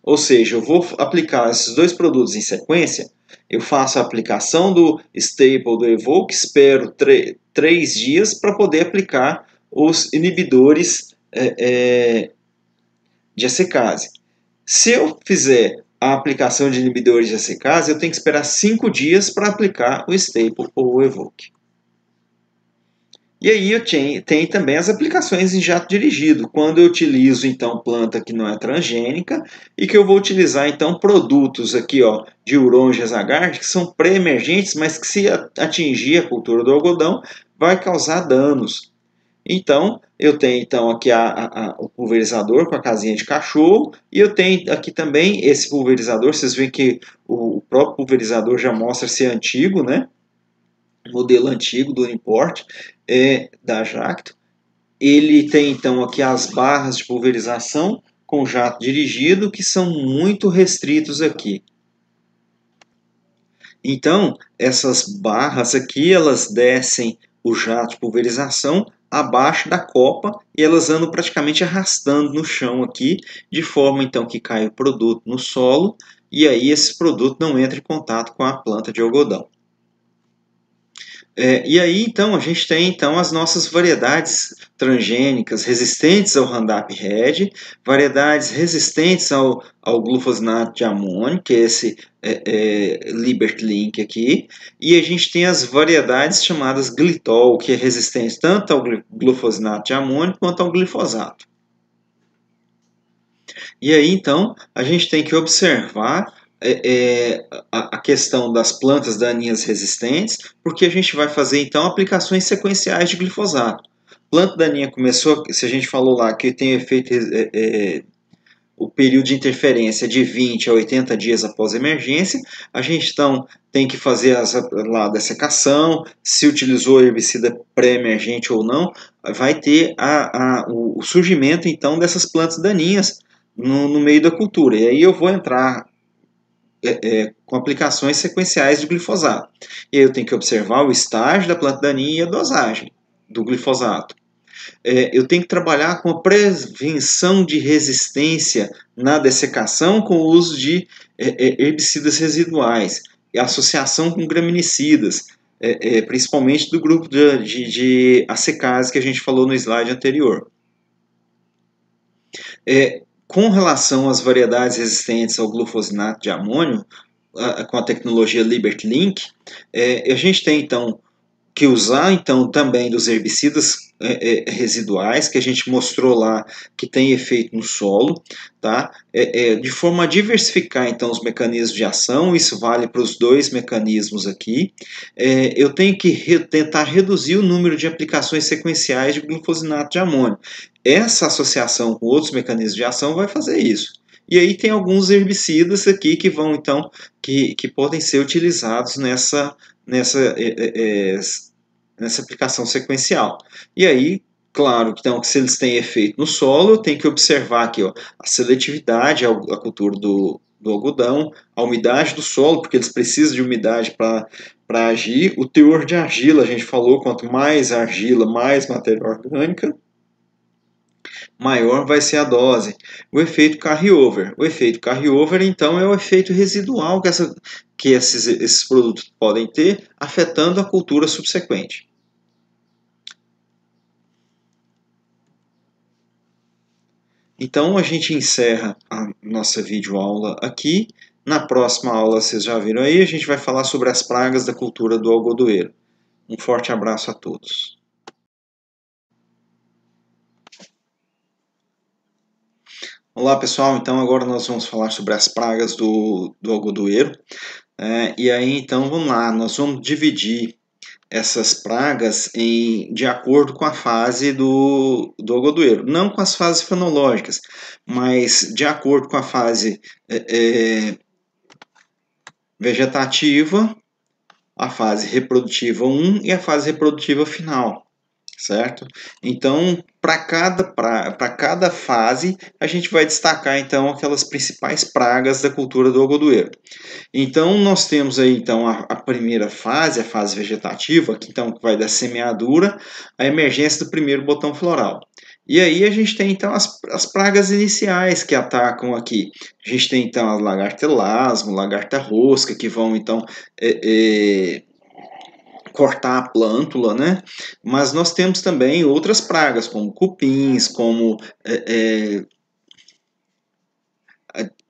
Ou seja, eu vou aplicar esses dois produtos em sequência, eu faço a aplicação do Staple, do Evoque, espero 3 dias para poder aplicar os inibidores de ACC-case. Se eu fizer a aplicação de inibidores de ACC-case, eu tenho que esperar 5 dias para aplicar o Staple ou o Evoque. E aí eu tenho também as aplicações em jato dirigido, quando eu utilizo então planta que não é transgênica e que eu vou utilizar então produtos aqui ó, de Huron Agard, que são pré-emergentes, mas que se atingir a cultura do algodão vai causar danos. Então, eu tenho então aqui o pulverizador com a casinha de cachorro e eu tenho aqui também esse pulverizador, vocês veem que o próprio pulverizador já mostra ser antigo, né? Modelo antigo do Import da Jacto. Ele tem então aqui as barras de pulverização com jato dirigido que são muito restritos aqui. Então, essas barras aqui, elas descem o jato de pulverização abaixo da copa e elas andam praticamente arrastando no chão aqui, de forma então que cai o produto no solo e aí esse produto não entra em contato com a planta de algodão. E aí então a gente tem então as nossas variedades transgênicas resistentes ao Roundup Ready, variedades resistentes ao glufosinato de amônio, que é esse Liberty Link aqui, e a gente tem as variedades chamadas Glitol, que é resistente tanto ao glufosinato de amônio quanto ao glifosato. E aí então a gente tem que observar a questão das plantas daninhas resistentes, porque a gente vai fazer então aplicações sequenciais de glifosato. Planta daninha começou, se a gente falou lá que tem efeito, o período de interferência de 20 a 80 dias após a emergência, a gente então tem que fazer a dessecação, se utilizou herbicida pré-emergente ou não, vai ter o surgimento então dessas plantas daninhas no meio da cultura. E aí eu vou entrar com aplicações sequenciais de glifosato. E aí eu tenho que observar o estágio da planta daninha e a dosagem do glifosato. Eu tenho que trabalhar com a prevenção de resistência na dessecação com o uso de herbicidas residuais, e associação com graminicidas, principalmente do grupo de ACC-case que a gente falou no slide anterior. Com relação às variedades resistentes ao glufosinato de amônio, com a tecnologia Liberty Link, a gente tem então que usar então também dos herbicidas residuais, que a gente mostrou lá que tem efeito no solo, tá? De forma a diversificar então os mecanismos de ação, isso vale para os dois mecanismos aqui. Eu tenho que tentar reduzir o número de aplicações sequenciais de glufosinato de amônio. Essa associação com outros mecanismos de ação vai fazer isso. E aí tem alguns herbicidas aqui que vão então que podem ser utilizados nessa aplicação sequencial. E aí, claro, então, que se eles têm efeito no solo, eu tenho que observar aqui ó, a seletividade, a cultura do algodão, a umidade do solo, porque eles precisam de umidade para agir, o teor de argila, a gente falou, quanto mais argila, mais matéria orgânica, maior vai ser a dose. O efeito carryover. O efeito carryover, então, é o efeito residual que esses produtos podem ter, afetando a cultura subsequente. Então, a gente encerra a nossa videoaula aqui. Na próxima aula, vocês já viram aí, a gente vai falar sobre as pragas da cultura do algodoeiro. Um forte abraço a todos. Olá pessoal, então agora nós vamos falar sobre as pragas do algodoeiro. E aí então vamos lá, nós vamos dividir essas pragas de acordo com a fase do algodoeiro. Não com as fases fenológicas, mas de acordo com a fase vegetativa, a fase reprodutiva 1 e a fase reprodutiva final. Certo? Então, para cada fase, a gente vai destacar então aquelas principais pragas da cultura do algodoeiro. Então, nós temos aí então a primeira fase, a fase vegetativa, que então vai da semeadura à emergência do primeiro botão floral. E aí a gente tem então as pragas iniciais que atacam aqui. A gente tem então a lagarta elasmo, lagarta rosca, que vão então cortar a plântula, né? Mas nós temos também outras pragas, como cupins, como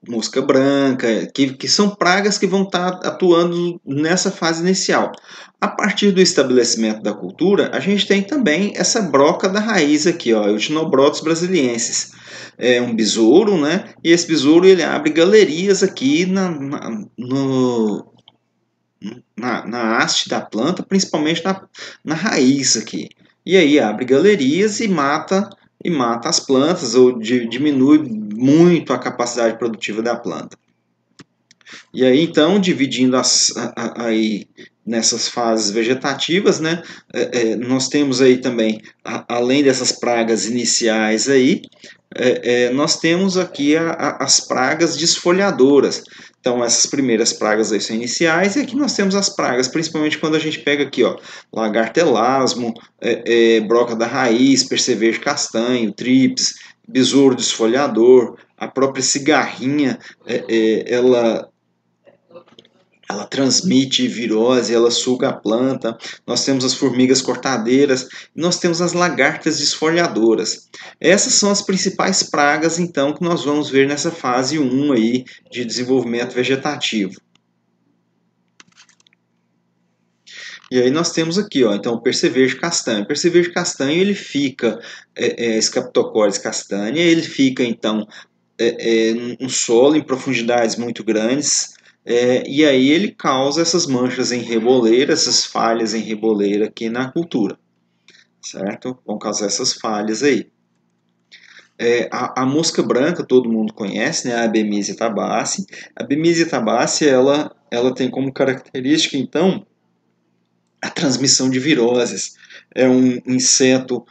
mosca branca, que são pragas que vão estar atuando nessa fase inicial. A partir do estabelecimento da cultura, a gente tem também essa broca da raiz aqui, ó, Eutinobrotus brasiliensis. É um besouro, né? E esse besouro ele abre galerias aqui na haste da planta, principalmente na raiz aqui. E aí abre galerias e mata as plantas ou diminui muito a capacidade produtiva da planta. E aí então, dividindo aí nessas fases vegetativas, né, nós temos aí também, além dessas pragas iniciais aí, nós temos aqui as pragas desfolhadoras. Então, essas primeiras pragas aí são iniciais, e aqui nós temos as pragas, principalmente quando a gente pega aqui, ó, lagarta elasmo, broca da raiz, percevejo castanho, trips, besouro desfolhador, a própria cigarrinha, ela transmite virose, ela suga a planta. Nós temos as formigas cortadeiras, e nós temos as lagartas desfolhadoras. Essas são as principais pragas, então, que nós vamos ver nessa fase 1 aí de desenvolvimento vegetativo. E aí nós temos aqui, ó, então, o percevejo castanho. O percevejo castanho, ele fica, Scaptocoris castanha, ele fica, então, no solo, em profundidades muito grandes, e aí ele causa essas manchas em reboleira, essas falhas em reboleira aqui na cultura, certo? Vão causar essas falhas aí. A mosca branca todo mundo conhece, né? A Bemisia tabaci. A Bemisia tabaci, ela tem como característica, então, a transmissão de viroses. É um inseto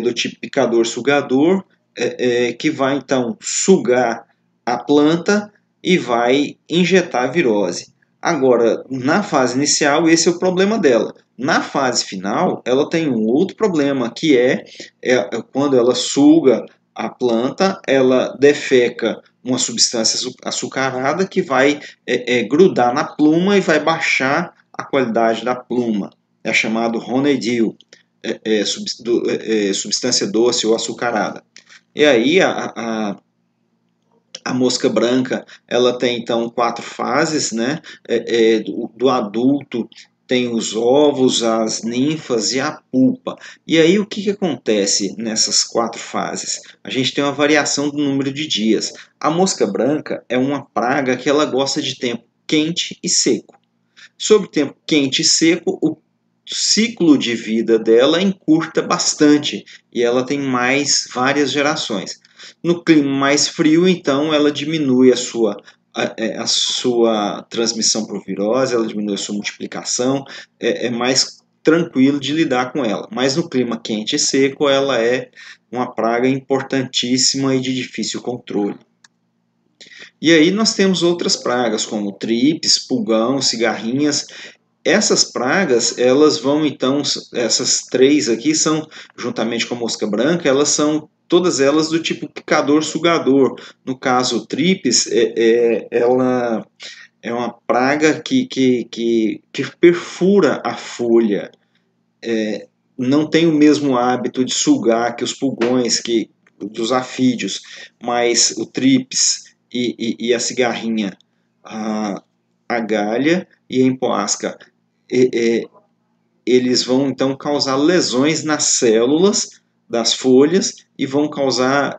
do tipo picador-sugador, que vai, então, sugar a planta e vai injetar virose. Agora, na fase inicial, esse é o problema dela. Na fase final, ela tem um outro problema, que é quando ela suga a planta, ela defeca uma substância açucarada que vai grudar na pluma e vai baixar a qualidade da pluma. É chamado honeydew, substância doce ou açucarada. E aí a mosca branca, ela tem então 4 fases, né? Do adulto tem os ovos, as ninfas e a pupa. E aí o que acontece nessas 4 fases? A gente tem uma variação do número de dias. A mosca branca é uma praga que ela gosta de tempo quente e seco. Sobre o tempo quente e seco, o ciclo de vida dela encurta bastante e ela tem várias gerações. No clima mais frio, então, ela diminui a sua transmissão por virose, ela diminui a sua multiplicação, é mais tranquilo de lidar com ela. Mas no clima quente e seco, ela é uma praga importantíssima e de difícil controle. E aí nós temos outras pragas, como tripes, pulgão, cigarrinhas. Essas pragas, elas vão então, essas 3 aqui são, juntamente com a mosca branca, elas são todas elas do tipo picador-sugador. No caso, tripes, ela é uma praga que perfura a folha. Não tem o mesmo hábito de sugar que os pulgões, dos afídeos, mas o tripes e a cigarrinha, a galha e a empoasca, eles vão então causar lesões nas células das folhas e vão causar,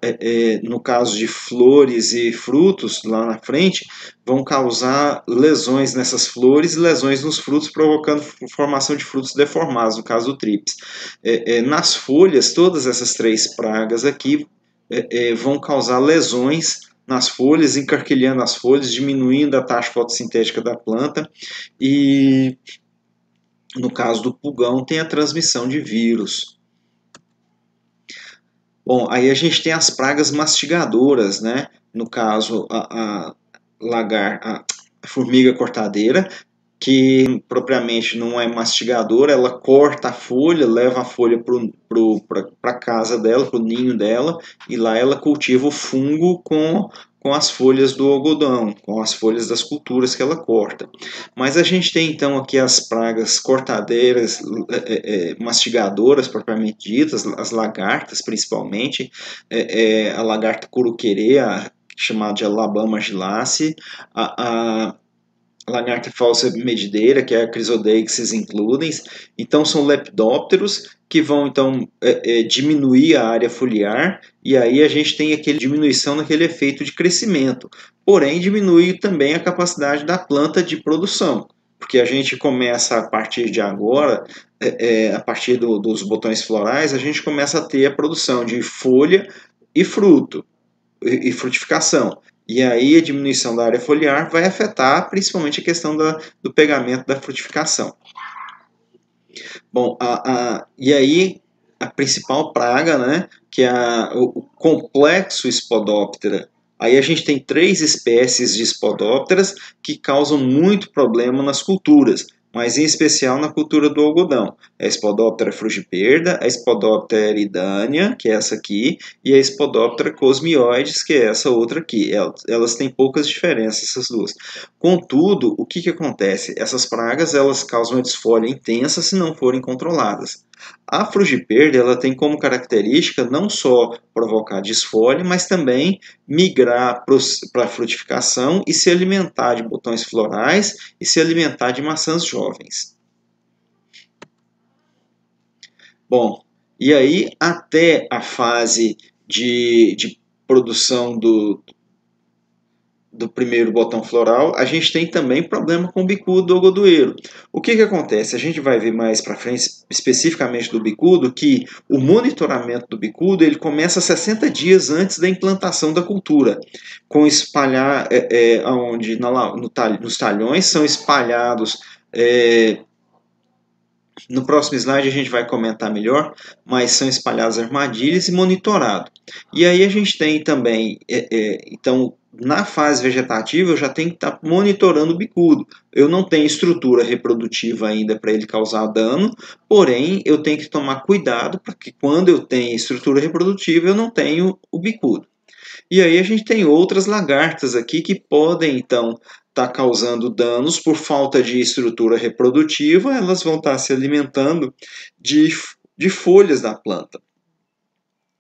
no caso de flores e frutos lá na frente, vão causar lesões nessas flores e lesões nos frutos, provocando formação de frutos deformados, no caso do trips. Nas folhas, todas essas 3 pragas aqui vão causar lesões nas folhas, encarquilhando as folhas, diminuindo a taxa fotossintética da planta e no caso do pulgão, tem a transmissão de vírus. Bom, aí a gente tem as pragas mastigadoras, né? No caso, a formiga cortadeira, que propriamente não é mastigadora, ela corta a folha, leva a folha para a casa dela, para o ninho dela, e lá ela cultiva o fungo com as folhas do algodão, com as folhas das culturas que ela corta. Mas a gente tem então aqui as pragas cortadeiras, mastigadoras propriamente ditas, as lagartas principalmente, a lagarta curuquerê, chamada de Alabama gilace, a lagarta falsa medideira, que é a Chrysodeixis includens. Então são lepidópteros que vão então diminuir a área foliar e aí a gente tem aquele diminuição naquele efeito de crescimento. Porém diminui também a capacidade da planta de produção, porque a gente começa a partir de agora, a partir dos botões florais, a gente começa a ter a produção de folha e fruto e frutificação. E aí a diminuição da área foliar vai afetar principalmente a questão do pegamento da frutificação. Bom, e aí a principal praga, né, que é o complexo Spodoptera. Aí a gente tem 3 espécies de Spodopteras que causam muito problema nas culturas, mas em especial na cultura do algodão. A Spodoptera frugiperda, a Spodoptera eridânea, que é essa aqui, e a Spodoptera cosmioides, que é essa outra aqui. Elas têm poucas diferenças, essas duas. Contudo, o que acontece? Essas pragas elas causam uma desfolha intensa se não forem controladas. A frugiperda ela tem como característica não só provocar desfolhe, mas também migrar para a frutificação e se alimentar de botões florais e se alimentar de maçãs jovens. Bom, e aí até a fase de produção do primeiro botão floral, a gente tem também problema com o bicudo do algodoeiro. O que acontece? A gente vai ver mais para frente, especificamente do bicudo, que o monitoramento do bicudo ele começa 60 dias antes da implantação da cultura, com espalhar, onde nos talhões são espalhados. No próximo slide a gente vai comentar melhor, mas são espalhadas armadilhas e monitorado. E aí a gente tem também, então, na fase vegetativa eu já tenho que estar monitorando o bicudo. Eu não tenho estrutura reprodutiva ainda para ele causar dano, porém eu tenho que tomar cuidado para que quando eu tenho estrutura reprodutiva eu não tenho o bicudo. E aí a gente tem outras lagartas aqui que podem então estar causando danos por falta de estrutura reprodutiva, elas vão estar se alimentando de folhas da planta.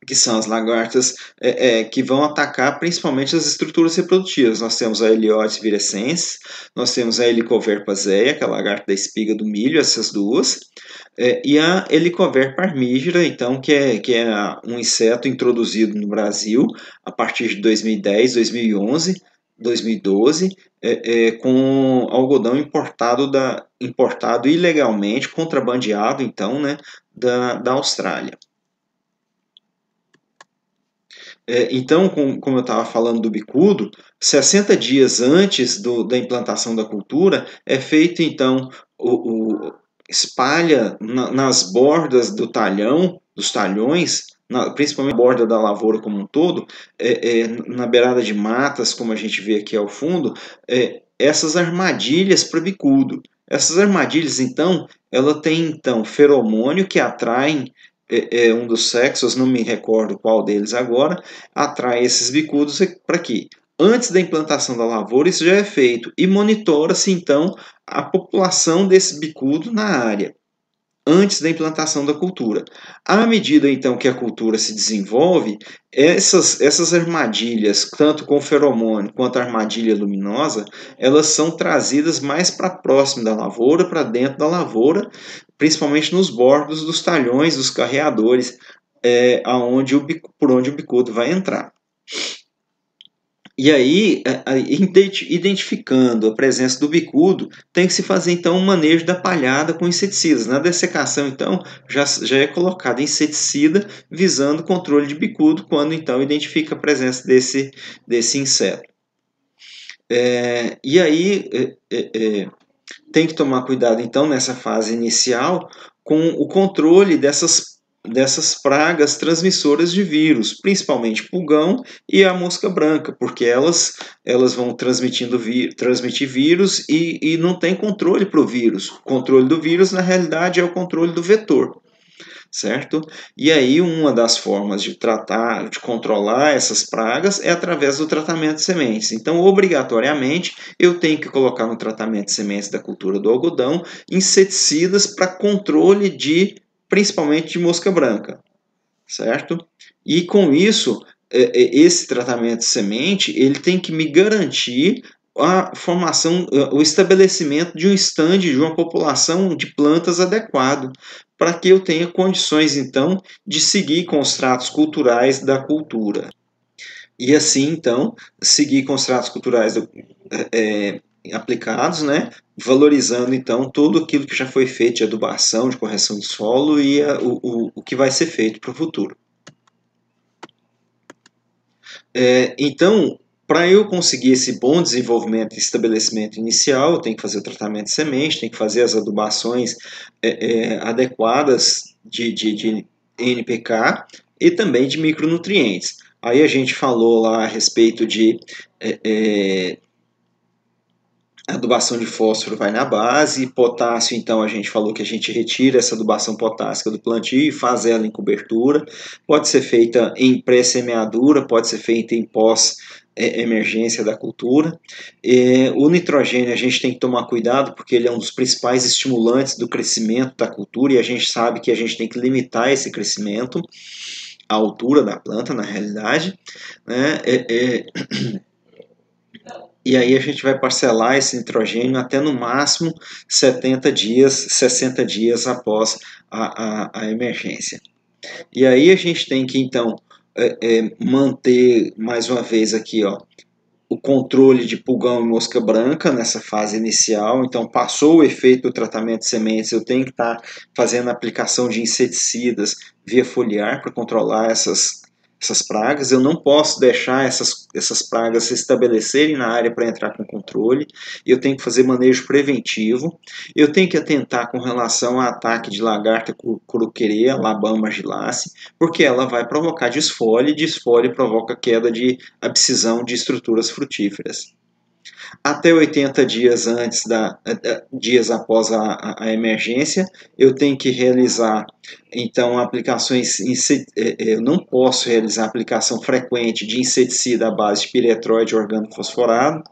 que são as lagartas que vão atacar principalmente as estruturas reprodutivas. Nós temos a Helioides virescens, nós temos a Helicoverpa zeia, que é a lagarta da espiga do milho, essas duas, e a Helicoverpa armígera, então, que é um inseto introduzido no Brasil a partir de 2010, 2011, 2012, com algodão importado ilegalmente, contrabandeado, então, né, da Austrália. Então, como eu estava falando do bicudo, 60 dias antes da implantação da cultura, é feito então espalha nas bordas do talhão, dos talhões, principalmente na borda da lavoura como um todo, na beirada de matas, como a gente vê aqui ao fundo, essas armadilhas para bicudo. Essas armadilhas, então, ela tem então feromônio que atraem um dos sexos, não me recordo qual deles agora, atrai esses bicudos para quê? Antes da implantação da lavoura, isso já é feito e monitora-se então a população desse bicudo na área, antes da implantação da cultura. À medida então que a cultura se desenvolve, essas armadilhas, tanto com feromônio quanto a armadilha luminosa, elas são trazidas mais para próximo da lavoura, para dentro da lavoura, principalmente nos bordos dos talhões, dos carreadores, por onde o bicudo vai entrar. E aí, identificando a presença do bicudo, tem que se fazer então um manejo da palhada com inseticidas. Na dessecação, então, já é colocado inseticida visando o controle de bicudo, quando então identifica a presença desse inseto. E aí, tem que tomar cuidado então nessa fase inicial com o controle dessas pragas transmissoras de vírus, principalmente pulgão e a mosca branca, porque elas vão transmitir vírus e não tem controle para o vírus. O controle do vírus, na realidade, é o controle do vetor, certo? E aí uma das formas de controlar essas pragas é através do tratamento de sementes. Então, obrigatoriamente, eu tenho que colocar no tratamento de sementes da cultura do algodão inseticidas para controle principalmente de mosca branca, certo? E com isso, esse tratamento de semente, ele tem que me garantir a formação, o estabelecimento de um estande, de uma população de plantas adequado, para que eu tenha condições, então, de seguir com os tratos culturais da cultura. E assim, então, seguir com os tratos culturais aplicados, né? Valorizando então tudo aquilo que já foi feito de adubação, de correção de solo e o que vai ser feito para o futuro. Então, para eu conseguir esse bom desenvolvimento e estabelecimento inicial, eu tenho que fazer o tratamento de semente, tenho que fazer as adubações adequadas de NPK e também de micronutrientes. Aí a gente falou lá a respeito de adubação de fósforo vai na base, potássio, então a gente falou que a gente retira essa adubação potássica do plantio e faz ela em cobertura. Pode ser feita em pré-semeadura, pode ser feita em pós-emergência da cultura. O nitrogênio a gente tem que tomar cuidado porque ele é um dos principais estimulantes do crescimento da cultura e a gente sabe que a gente tem que limitar esse crescimento, a altura da planta, na realidade, né? E aí a gente vai parcelar esse nitrogênio até no máximo 70 dias, 60 dias após a emergência. E aí a gente tem que então manter mais uma vez aqui, ó, o controle de pulgão e mosca branca nessa fase inicial. Então, passou o efeito do tratamento de sementes, eu tenho que estar fazendo a aplicação de inseticidas via foliar para controlar essas pragas. Eu não posso deixar essas pragas se estabelecerem na área para entrar com controle. Eu tenho que fazer manejo preventivo. Eu tenho que atentar com relação ao ataque de lagarta curuquereia, Labama argilace, porque ela vai provocar desfolhe, e desfolhe provoca queda de abscisão de estruturas frutíferas. Até 80 dias dias após a emergência, eu tenho que realizar então aplicações. Eu não posso realizar aplicação frequente de inseticida à base de piretróide organofosforado.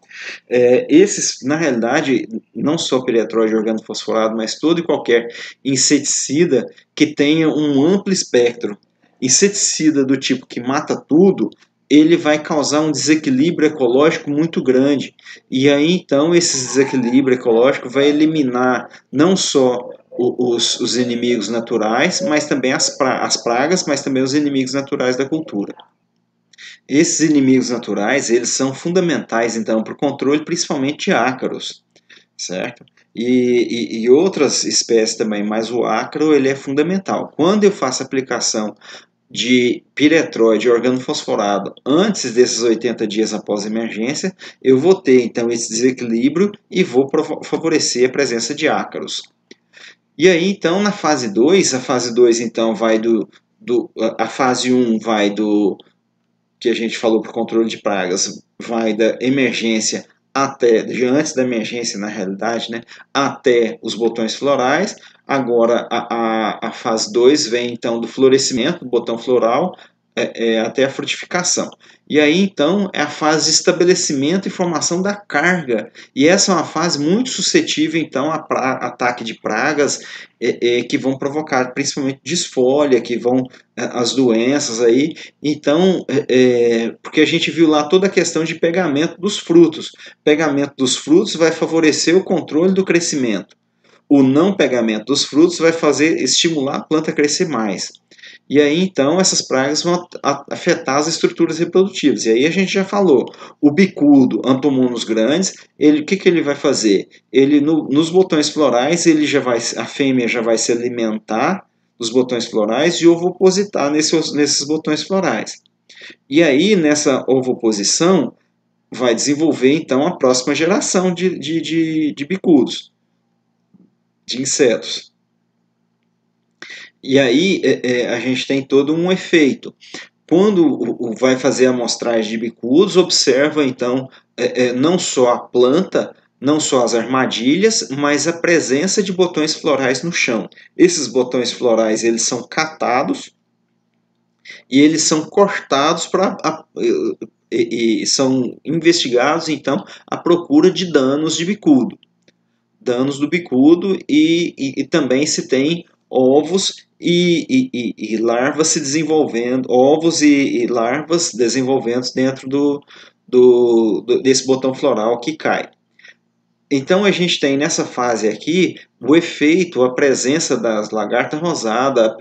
Esses, na realidade, não só piretróide organofosforado, mas todo e qualquer inseticida que tenha um amplo espectro inseticida do tipo que mata tudo, ele vai causar um desequilíbrio ecológico muito grande. E aí, então, esse desequilíbrio ecológico vai eliminar não só os inimigos naturais, mas também as pragas, mas também os inimigos naturais da cultura. Esses inimigos naturais, eles são fundamentais, então, para o controle principalmente de ácaros, certo? E outras espécies também, mas o ácaro ele é fundamental. Quando eu faço aplicação de piretróide organofosforado antes desses 80 dias após a emergência, eu vou ter então esse desequilíbrio e vou favorecer a presença de ácaros. E aí então na fase 2, a fase 2 então vai a fase 1 vai do que a gente falou para o controle de pragas, vai da emergência até, de antes da emergência na realidade, né, até os botões florais. Agora a fase 2 vem então do florescimento, do botão floral, até a frutificação. E aí então é a fase de estabelecimento e formação da carga. E essa é uma fase muito suscetível então a ataque de pragas que vão provocar principalmente desfolha, que vão as doenças aí. Então, porque a gente viu lá toda a questão de pegamento dos frutos. Pegamento dos frutos vai favorecer o controle do crescimento. O não pegamento dos frutos vai estimular a planta a crescer mais. E aí, então, essas pragas vão afetar as estruturas reprodutivas. E aí a gente já falou, o bicudo, Antomonas grandes, o que ele vai fazer? Ele, nos botões florais, a fêmea já vai se alimentar dos botões florais e ovopositar nesses botões florais. E aí, nessa ovoposição, vai desenvolver, então, a próxima geração de bicudos, de insetos. E aí a gente tem todo um efeito. Quando vai fazer a amostragem de bicudos, observa então não só a planta, não só as armadilhas, mas a presença de botões florais no chão. Esses botões florais eles são catados e eles são cortados e são investigados então à procura de danos de bicudo. Danos do bicudo e também se tem ovos e larvas se desenvolvendo, ovos e larvas desenvolvendo dentro desse botão floral que cai. Então a gente tem nessa fase aqui o efeito, a presença das lagartas rosadas, a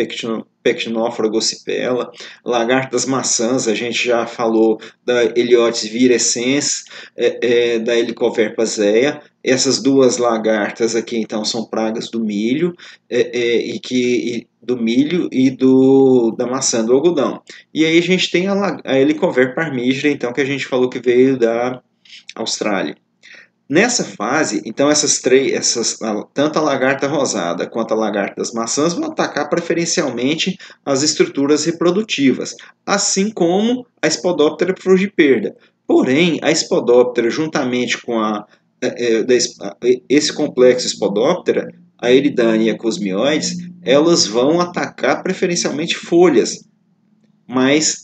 Pectinófora gossipella, lagartas maçãs, a gente já falou da Heliotis virescens, da Helicoverpa zea. Essas duas lagartas aqui então são pragas do milho do milho e da maçã do algodão. E aí a gente tem a Helicoverpa armigera, então, que a gente falou que veio da Austrália. Nessa fase, então tanto a lagarta rosada quanto a lagarta das maçãs vão atacar preferencialmente as estruturas reprodutivas, assim como a Spodoptera frugiperda. Porém, a Spodoptera, juntamente com esse complexo Spodoptera, a Eridania e a Cosmioides, elas vão atacar preferencialmente folhas, mas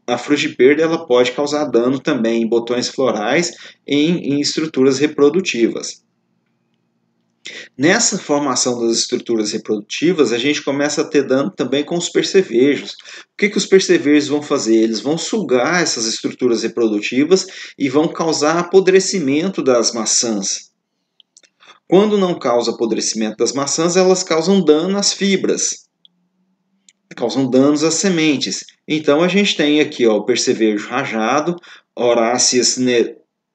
a frugiperda ela pode causar dano também em botões florais em estruturas reprodutivas. Nessa formação das estruturas reprodutivas, a gente começa a ter dano também com os percevejos. O que os percevejos vão fazer? Eles vão sugar essas estruturas reprodutivas e vão causar apodrecimento das maçãs. Quando não causa apodrecimento das maçãs, elas causam dano às fibras, causam danos às sementes. Então a gente tem aqui o percevejo rajado, Horáceas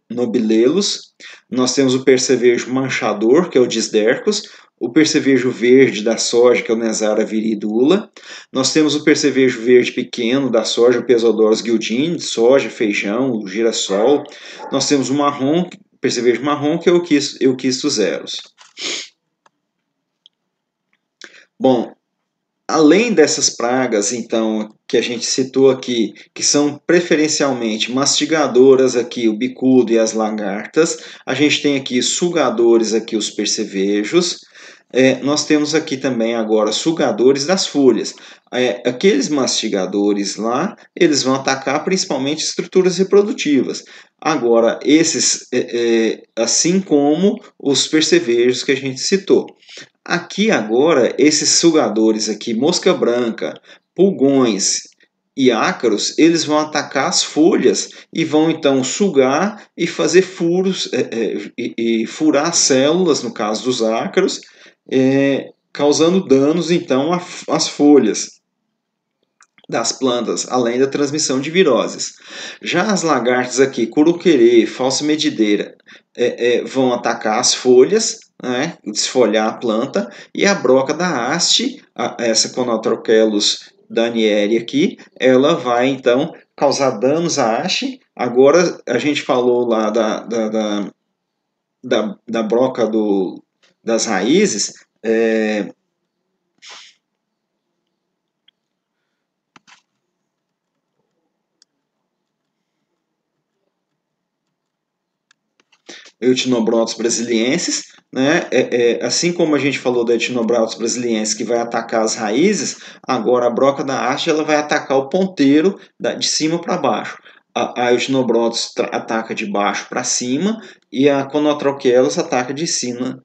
nobilelos, nós temos o percevejo manchador, que é o Disdercus, o percevejo verde da soja, que é o Nesara viridula, nós temos o percevejo verde pequeno da soja, o Pseudorus guildini, de soja, feijão, o girassol, nós temos o marrom, percevejo marrom, que é o Euquistos eros. Bom, além dessas pragas, então, que a gente citou aqui, que são preferencialmente mastigadoras aqui, o bicudo e as lagartas, a gente tem aqui sugadores aqui, os percevejos. Nós temos aqui também agora sugadores das folhas. Aqueles mastigadores lá, eles vão atacar principalmente estruturas reprodutivas. Agora, esses, assim como os percevejos que a gente citou. Aqui agora, esses sugadores aqui, mosca branca, pulgões e ácaros, eles vão atacar as folhas e vão então sugar e fazer furos e furar as células, no caso dos ácaros, causando danos então às folhas das plantas, além da transmissão de viroses. Já as lagartas aqui, curuquerê, falsa medideira, vão atacar as folhas, né, desfolhar a planta, e a broca da haste, essa Conotrocheilus danieri aqui, ela vai então causar danos à haste. Agora a gente falou lá da broca das raízes, Eutinobrotus brasiliensis, né? Assim como a gente falou da Eutinobrotus brasiliensis, que vai atacar as raízes, agora a broca da haste ela vai atacar o ponteiro de cima para baixo. A Eutinobrotus ataca de baixo para cima e a Conotrocheilus ataca de cima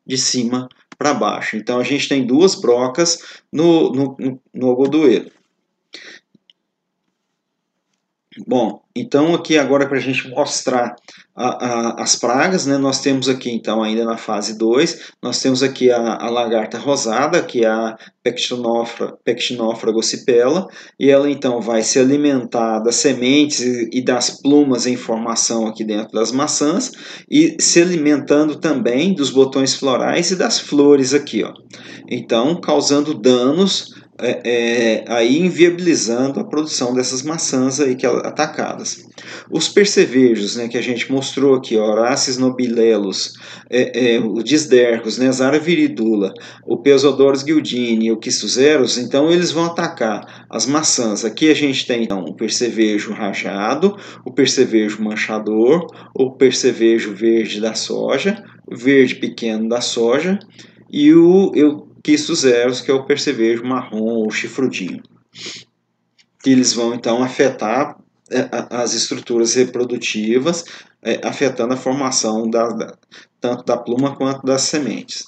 para baixo. Então a gente tem duas brocas no algodoeiro. Bom, então aqui agora para a gente mostrar as pragas, né, nós temos aqui então ainda na fase 2, nós temos aqui a lagarta rosada, que é a Pectinoptera gossipella, e ela então vai se alimentar das sementes e das plumas em formação aqui dentro das maçãs, e se alimentando também dos botões florais e das flores aqui, ó. Então causando danos, aí inviabilizando a produção dessas maçãs aí atacadas. Os percevejos, né, que a gente mostrou aqui, Horaces nobilelos, o Disdercos, né, Zara viridula, o Peusodoros guildini e o Quistozeros, então eles vão atacar as maçãs. Aqui a gente tem então o percevejo rajado, o percevejo manchador, o percevejo verde da soja, o verde pequeno da soja e o Quistozeros, que é o percevejo marrom ou chifrudinho. Que eles vão então afetar as estruturas reprodutivas, afetando a formação tanto da pluma quanto das sementes.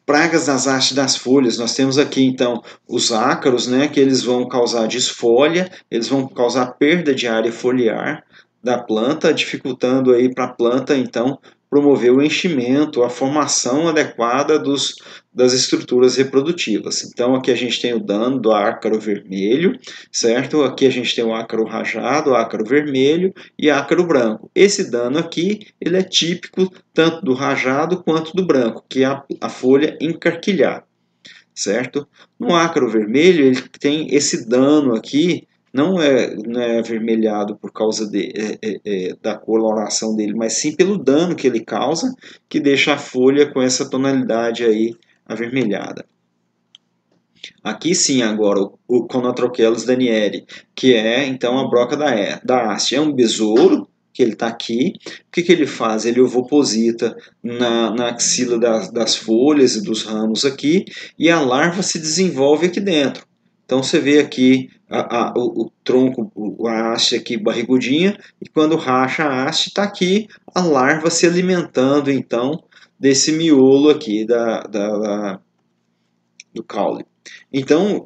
Pragas das hastes das folhas, nós temos aqui então os ácaros, né, que eles vão causar desfolha, eles vão causar perda de área foliar da planta, dificultando aí para a planta então promover o enchimento, a formação adequada das estruturas reprodutivas. Então aqui a gente tem o dano do ácaro vermelho, certo? Aqui a gente tem o ácaro rajado, o ácaro vermelho e ácaro branco. Esse dano aqui, ele é típico tanto do rajado quanto do branco, que é a folha encarquilhar, certo? No ácaro vermelho, ele tem esse dano aqui, não é avermelhado por causa da coloração dele, mas sim pelo dano que ele causa, que deixa a folha com essa tonalidade aí avermelhada. Aqui sim agora o Conotrocheilus danieri, que é então a broca da haste. É um besouro, que ele está aqui. O que ele faz? Ele ovoposita na axila das folhas e dos ramos aqui, e a larva se desenvolve aqui dentro. Então você vê aqui o tronco, a haste aqui barrigudinha, e quando racha a haste, está aqui a larva se alimentando então desse miolo aqui do caule. Então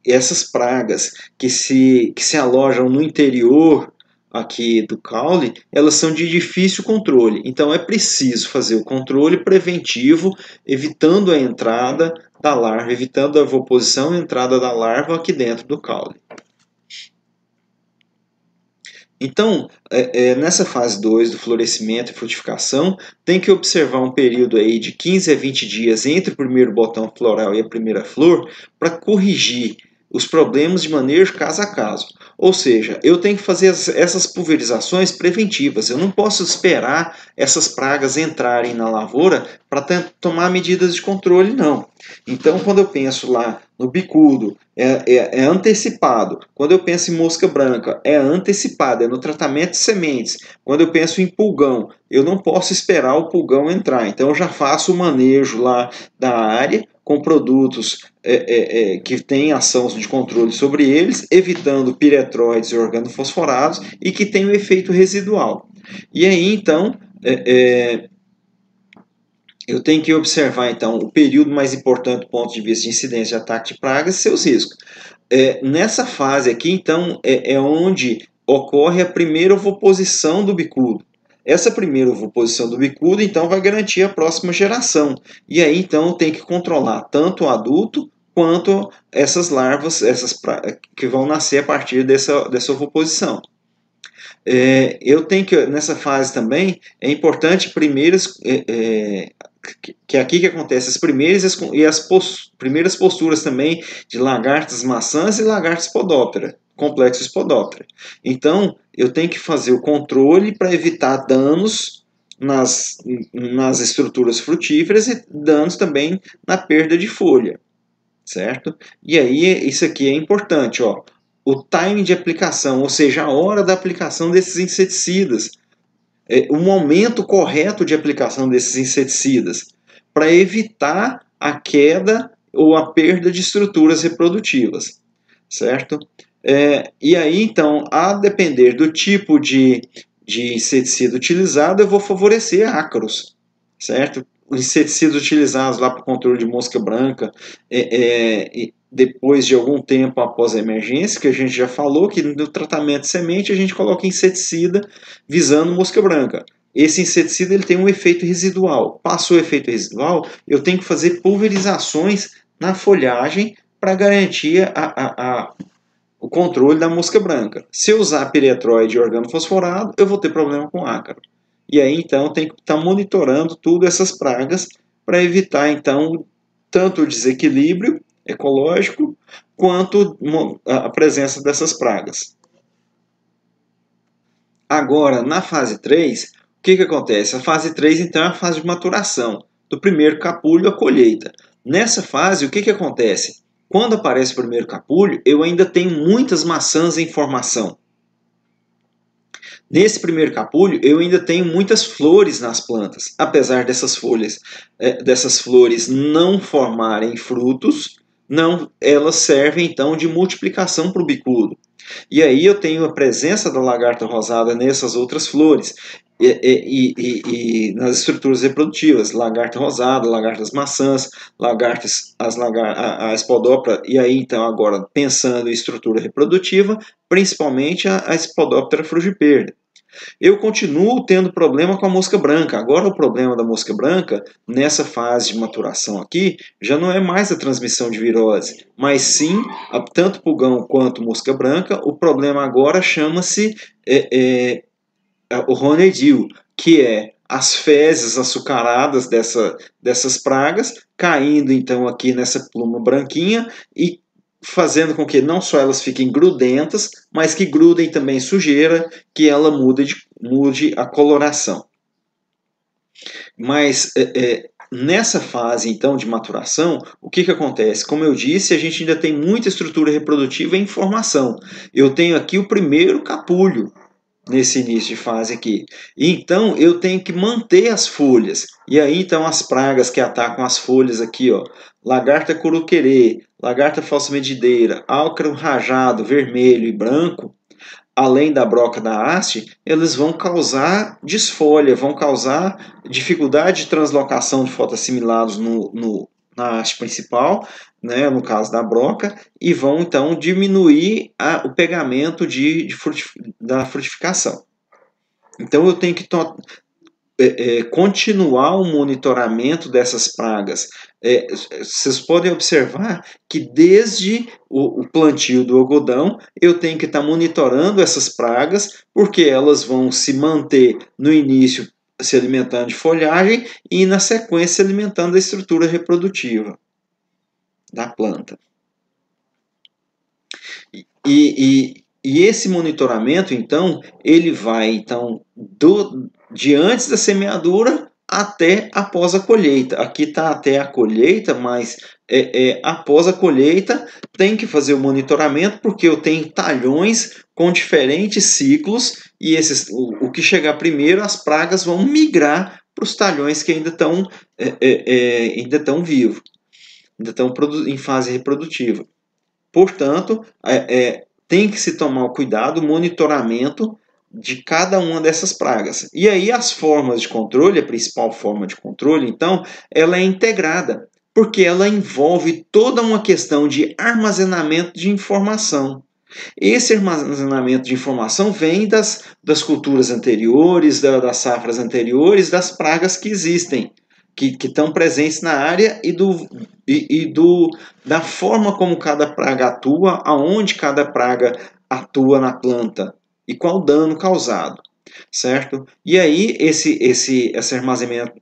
essas pragas que se alojam no interior aqui do caule, elas são de difícil controle. Então é preciso fazer o controle preventivo, evitando a entrada da larva, evitando a ovoposição e a entrada da larva aqui dentro do caule. Então, nessa fase 2 do florescimento e frutificação, tem que observar um período aí de 15 a 20 dias entre o primeiro botão floral e a primeira flor para corrigir os problemas de manejo caso a caso. Ou seja, eu tenho que fazer essas pulverizações preventivas. Eu não posso esperar essas pragas entrarem na lavoura para tomar medidas de controle, não. Então, quando eu penso lá no bicudo, é antecipado. Quando eu penso em mosca branca, é antecipado, é no tratamento de sementes. Quando eu penso em pulgão, eu não posso esperar o pulgão entrar. Então, eu já faço o manejo lá da área com produtos que têm ação de controle sobre eles, evitando piretróides e organofosforados e que têm um efeito residual. E aí, então, eu tenho que observar, então, o período mais importante do ponto de vista de incidência de ataque de pragas e seus riscos. Nessa fase aqui, então, é onde ocorre a primeira ovoposição do bicudo. Essa primeira ovoposição do bicudo, então, vai garantir a próxima geração. E aí, então, tem que controlar tanto o adulto quanto essas larvas que vão nascer a partir dessa ovoposição. Eu tenho que, nessa fase também, é importante que é aqui que acontece as primeiras e as primeiras posturas também de lagartas maçãs e lagartas podóptera, complexo spodóptera. Então, eu tenho que fazer o controle para evitar danos nas estruturas frutíferas e danos também na perda de folha, certo? E aí, isso aqui é importante, ó. O time de aplicação, ou seja, a hora da aplicação desses inseticidas, o momento correto de aplicação desses inseticidas, para evitar a queda ou a perda de estruturas reprodutivas, certo? E aí, então, a depender do tipo de inseticida utilizado, eu vou favorecer ácaros, certo? Os inseticidas utilizados lá para o controle de mosca branca, depois de algum tempo após a emergência, que a gente já falou que no tratamento de semente a gente coloca inseticida visando mosca branca. Esse inseticida ele tem um efeito residual. Passou o efeito residual, eu tenho que fazer pulverizações na folhagem para garantir o controle da mosca branca. Se eu usar piretroide e organofosforado, eu vou ter problema com ácaro. E aí, então, tem que estar monitorando tudo essas pragas para evitar, então, tanto o desequilíbrio ecológico quanto a presença dessas pragas. Agora, na fase 3, o que acontece? A fase 3, então, é a fase de maturação, do primeiro capulho à colheita. Nessa fase, o que acontece? Quando aparece o primeiro capulho, eu ainda tenho muitas maçãs em formação. Nesse primeiro capulho, eu ainda tenho muitas flores nas plantas. Apesar dessas flores não formarem frutos, elas servem então de multiplicação para o bicudo. E aí eu tenho a presença da lagarta rosada nessas outras flores e nas estruturas reprodutivas, lagarta rosada, lagartas maçãs, a Spodoptera, e aí então agora pensando em estrutura reprodutiva, principalmente a Spodoptera frugiperda. Eu continuo tendo problema com a mosca branca. Agora o problema da mosca branca, nessa fase de maturação aqui, já não é mais a transmissão de virose, mas sim, tanto pulgão quanto mosca branca, o problema agora chama-se o honeydew, que é as fezes açucaradas dessas pragas, caindo então aqui nessa pluma branquinha e fazendo com que não só elas fiquem grudentas, mas que grudem também sujeira, que ela mude a coloração. Mas nessa fase então de maturação, o que acontece? Como eu disse, a gente ainda tem muita estrutura reprodutiva em formação. Eu tenho aqui o primeiro capulho nesse início de fase aqui. Então eu tenho que manter as folhas. E aí então as pragas que atacam as folhas aqui, ó, lagarta coruquerê, lagarta falsa medideira, ácaro rajado vermelho e branco, além da broca da haste, eles vão causar desfolha, vão causar dificuldade de translocação de fotoassimilados na haste principal, né, no caso da broca, e vão então diminuir o pegamento da frutificação. Então eu tenho que continuar o monitoramento dessas pragas. Vocês podem observar que desde o plantio do algodão eu tenho que estar monitorando essas pragas, porque elas vão se manter no início se alimentando de folhagem e na sequência se alimentando da estrutura reprodutiva da planta. E esse monitoramento, então, ele vai então de antes da semeadura até após a colheita. Aqui está até a colheita, mas após a colheita tem que fazer o monitoramento, porque eu tenho talhões com diferentes ciclos e o que chegar primeiro, as pragas vão migrar para os talhões que ainda estão vivos, ainda estão em fase reprodutiva. Portanto, tem que se tomar o cuidado, o monitoramento de cada uma dessas pragas. E aí as formas de controle, a principal forma de controle, então, ela é integrada, porque ela envolve toda uma questão de armazenamento de informação. Esse armazenamento de informação vem das culturas anteriores, das safras anteriores, das pragas que existem, que estão presentes na área da forma como cada praga atua, aonde cada praga atua na planta e qual o dano causado, certo? E aí esse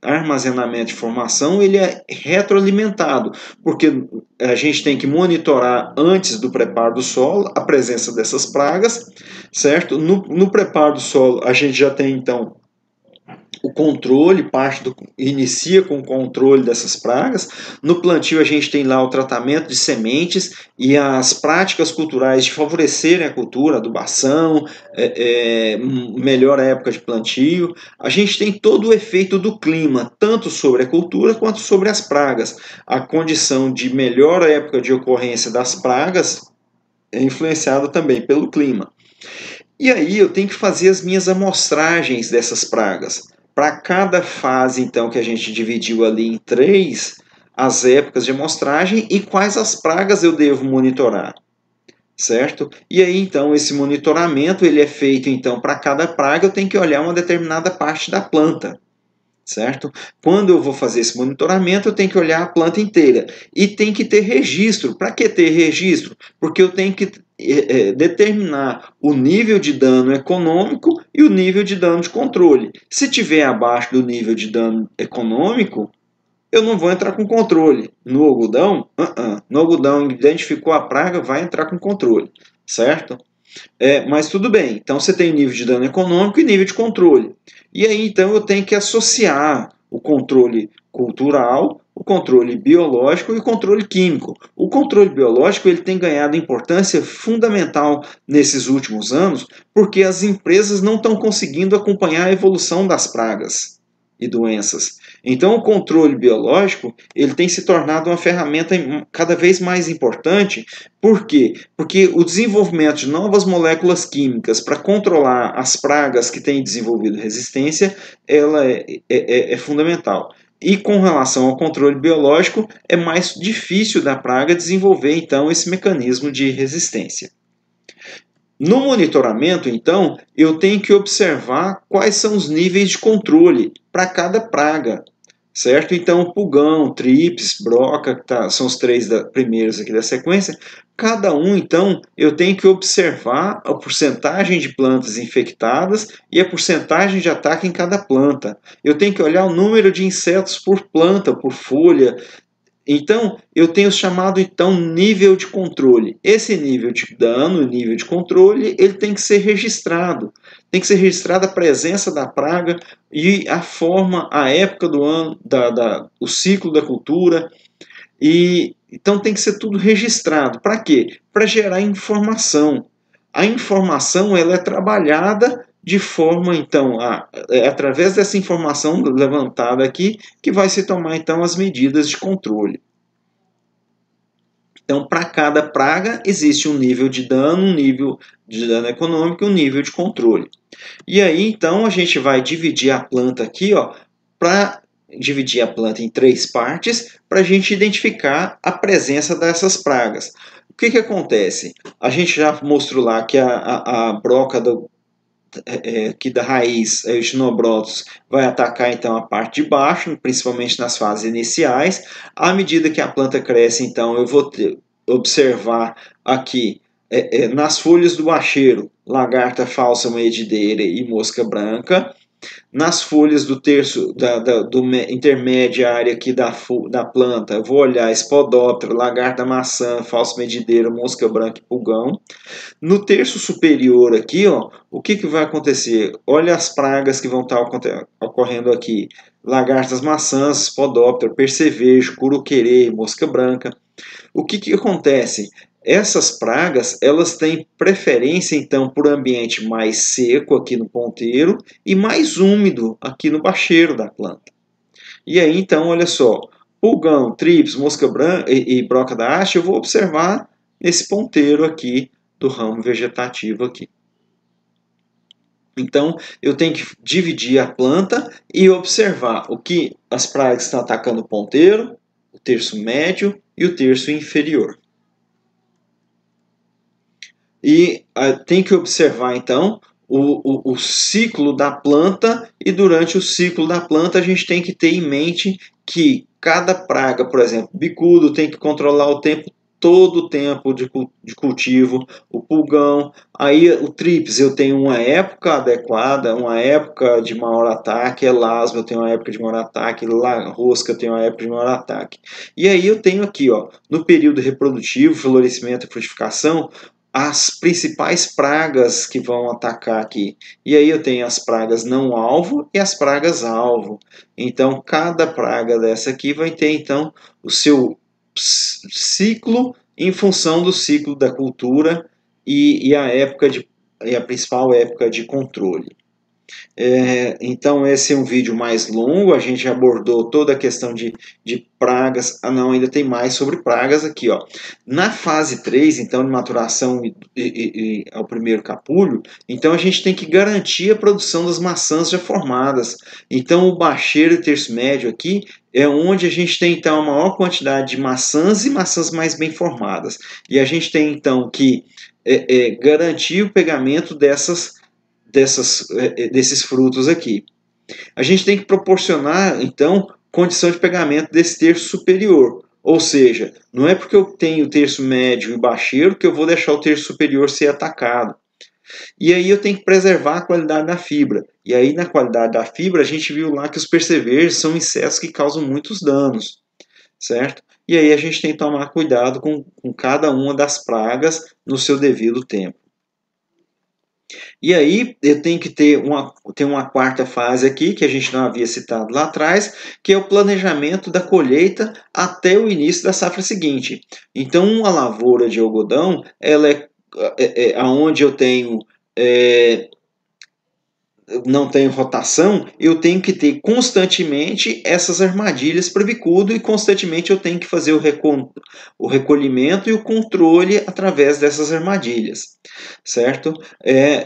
armazenamento de informação ele é retroalimentado, porque a gente tem que monitorar antes do preparo do solo a presença dessas pragas, certo? No preparo do solo a gente já tem então o controle, inicia com o controle dessas pragas. No plantio a gente tem lá o tratamento de sementes e as práticas culturais de favorecerem a cultura, adubação, melhor época de plantio. A gente tem todo o efeito do clima, tanto sobre a cultura quanto sobre as pragas. A condição de melhor época de ocorrência das pragas é influenciada também pelo clima. E aí eu tenho que fazer as minhas amostragens dessas pragas. Para cada fase, então, que a gente dividiu ali em 3, as épocas de amostragem e quais as pragas eu devo monitorar, certo? E aí, então, esse monitoramento ele é feito, então, para cada praga eu tenho que olhar uma determinada parte da planta, certo? Quando eu vou fazer esse monitoramento, eu tenho que olhar a planta inteira e tem que ter registro. Para que ter registro? Porque eu tenho que determinar o nível de dano econômico e o nível de dano de controle. Se tiver abaixo do nível de dano econômico, eu não vou entrar com controle. No algodão, no algodão identificou a praga, vai entrar com controle, certo? Mas tudo bem, então você tem nível de dano econômico e nível de controle. E aí então eu tenho que associar o controle cultural, o controle biológico e o controle químico. O controle biológico ele tem ganhado importância fundamental nesses últimos anos, porque as empresas não estão conseguindo acompanhar a evolução das pragas e doenças. Então, o controle biológico ele tem se tornado uma ferramenta cada vez mais importante. Por quê? Porque o desenvolvimento de novas moléculas químicas para controlar as pragas que têm desenvolvido resistência, ela é fundamental. E com relação ao controle biológico, é mais difícil da praga desenvolver, então, esse mecanismo de resistência. No monitoramento, então, eu tenho que observar quais são os níveis de controle para cada praga, certo? Então, pulgão, trips, broca, são os 3 primeiros aqui da sequência. Cada um, então, eu tenho que observar a porcentagem de plantas infectadas e a porcentagem de ataque em cada planta. Eu tenho que olhar o número de insetos por planta, por folha. Então, eu tenho chamado então nível de controle. Esse nível de dano, nível de controle, ele tem que ser registrado. Tem que ser registrada a presença da praga e a forma, a época do ano, o ciclo da cultura. E então tem que ser tudo registrado. Para quê? Para gerar informação. A informação ela é trabalhada de forma, então, através dessa informação levantada aqui, que vai se tomar, então, as medidas de controle. Então, para cada praga, existe um nível de dano, um nível de dano econômico e um nível de controle. E aí, então, a gente vai dividir a planta aqui, para dividir a planta em 3 partes, para a gente identificar a presença dessas pragas. O que acontece? A gente já mostrou lá que a broca aqui da raiz, os xenobrotos, vai atacar então a parte de baixo, principalmente nas fases iniciais. À medida que a planta cresce, então eu vou observar aqui nas folhas do bacheiro, lagarta falsa moedideira e mosca branca. Nas folhas do terço, do intermédia aqui da planta, eu vou olhar espodóptero, lagarta maçã, falsa medideira, mosca branca e pulgão. No terço superior aqui, o que vai acontecer? Olha as pragas que vão estar ocorrendo aqui. Lagartas maçãs, espodóptero, percevejo, curuquerê, mosca branca. O que acontece? Essas pragas, elas têm preferência, então, por ambiente mais seco aqui no ponteiro e mais úmido aqui no bacheiro da planta. E aí, então, olha só, pulgão, trips, mosca branca e broca da haste, eu vou observar nesse ponteiro aqui do ramo vegetativo aqui. Então, eu tenho que dividir a planta e observar o que as pragas estão atacando o ponteiro, o terço médio e o terço inferior. E tem que observar, então, o ciclo da planta, e durante o ciclo da planta a gente tem que ter em mente que cada praga, por exemplo, bicudo, tem que controlar o tempo todo o tempo de cultivo, o pulgão, aí o trips eu tenho uma época adequada, uma época de maior ataque, elasma eu tenho uma época de maior ataque, rosca eu tenho uma época de maior ataque. E aí eu tenho aqui, ó, no período reprodutivo, florescimento e frutificação, as principais pragas que vão atacar aqui. E aí eu tenho as pragas não alvo e as pragas alvo. Então cada praga dessa aqui vai ter então o seu ciclo em função do ciclo da cultura e a principal época de controle. Então esse é um vídeo mais longo, a gente abordou toda a questão de pragas. Ah não, ainda tem mais sobre pragas aqui, ó. Na fase 3, então de maturação ao primeiro capulho, então a gente tem que garantir a produção das maçãs já formadas. Então o bacheiro e o terço médio aqui é onde a gente tem então a maior quantidade de maçãs e maçãs mais bem formadas. E a gente tem então que garantir o pegamento desses frutos aqui. A gente tem que proporcionar, então, condição de pegamento desse terço superior. Ou seja, não é porque eu tenho o terço médio e baixeiro que eu vou deixar o terço superior ser atacado. E aí eu tenho que preservar a qualidade da fibra. E aí na qualidade da fibra a gente viu lá que os percevejos são insetos que causam muitos danos, certo? E aí a gente tem que tomar cuidado com cada uma das pragas no seu devido tempo. E aí eu tenho que ter uma quarta fase aqui, que a gente não havia citado lá atrás, que é o planejamento da colheita até o início da safra seguinte. Então, uma lavoura de algodão, ela é onde eu tenho não tenho rotação, eu tenho que ter constantemente essas armadilhas para bicudo e constantemente eu tenho que fazer o recolhimento e o controle através dessas armadilhas, certo?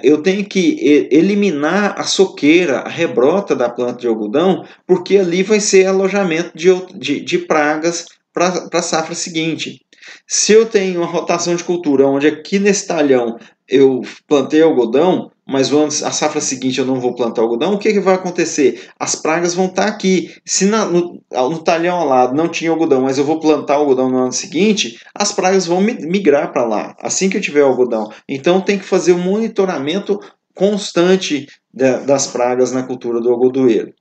Eu tenho que eliminar a soqueira, a rebrota da planta de algodão, porque ali vai ser alojamento de pragas para a safra seguinte. Se eu tenho uma rotação de cultura, onde aqui nesse talhão eu plantei algodão, mas a safra seguinte eu não vou plantar algodão, o que vai acontecer? As pragas vão estar aqui. Se no talhão ao lado não tinha algodão, mas eu vou plantar algodão no ano seguinte, as pragas vão migrar para lá, assim que eu tiver algodão. Então tem que fazer um monitoramento constante das pragas na cultura do algodoeiro.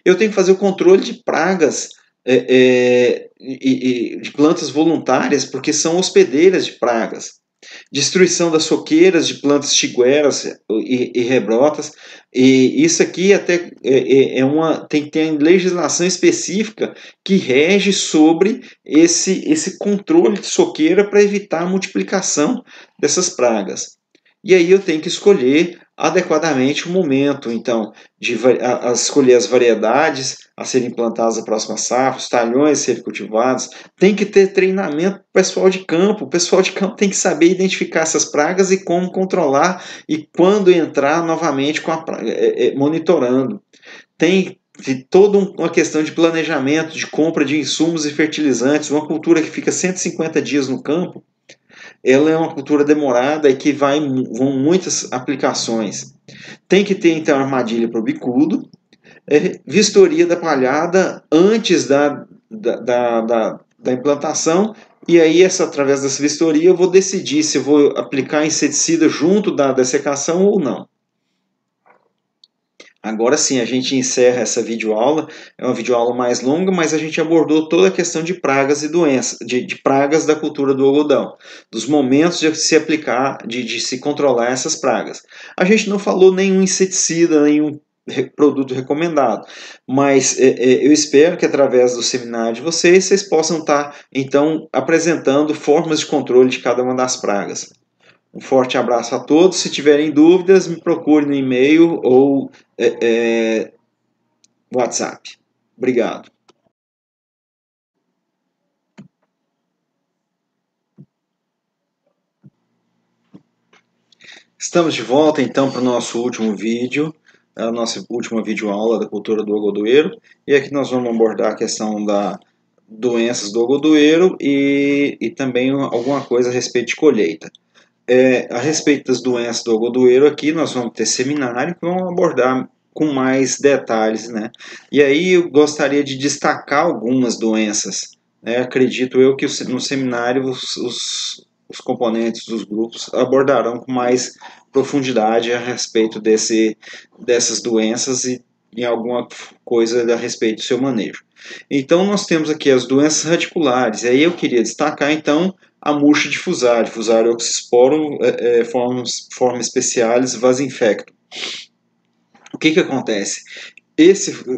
Eu tenho que fazer o controle de pragas de plantas voluntárias, porque são hospedeiras de pragas. Destruição das soqueiras de plantas tigueras e rebrotas. E isso aqui até tem que ter legislação específica que rege sobre esse controle de soqueira para evitar a multiplicação dessas pragas. E aí eu tenho que escolher adequadamente o momento, então, de escolher as variedades a serem plantadas na próxima safra, os talhões a serem cultivados. Tem que ter treinamento para o pessoal de campo. O pessoal de campo tem que saber identificar essas pragas e como controlar e quando entrar novamente monitorando. Tem toda uma questão de planejamento, de compra de insumos e fertilizantes. Uma cultura que fica 150 dias no campo, ela é uma cultura demorada e que vão muitas aplicações. Tem que ter, então, armadilha para o bicudo, vistoria da palhada antes da implantação, e aí, através dessa vistoria, eu vou decidir se eu vou aplicar inseticida junto da dessecação ou não. Agora sim, a gente encerra essa videoaula. É uma videoaula mais longa, mas a gente abordou toda a questão de pragas e doenças, de pragas da cultura do algodão, dos momentos de se aplicar, de se controlar essas pragas. A gente não falou nenhum inseticida, nenhum produto recomendado, mas eu espero que através do seminário de vocês possam estar, então, apresentando formas de controle de cada uma das pragas. Um forte abraço a todos. Se tiverem dúvidas, me procure no e-mail ou WhatsApp. Obrigado. Estamos de volta então para o nosso último vídeo, a nossa última videoaula da cultura do algodoeiro. E aqui nós vamos abordar a questão das doenças do algodoeiro e também alguma coisa a respeito de colheita. A respeito das doenças do algodoeiro aqui nós vamos ter seminário que vamos abordar com mais detalhes, né? E aí eu gostaria de destacar algumas doenças, né? Acredito eu que no seminário os componentes dos grupos abordarão com mais profundidade a respeito dessas doenças e em alguma coisa a respeito do seu manejo. Então nós temos aqui as doenças radiculares, e aí eu queria destacar então a murcha difusária, difusária oxysporum, forma especialis vasinfectum. O que acontece?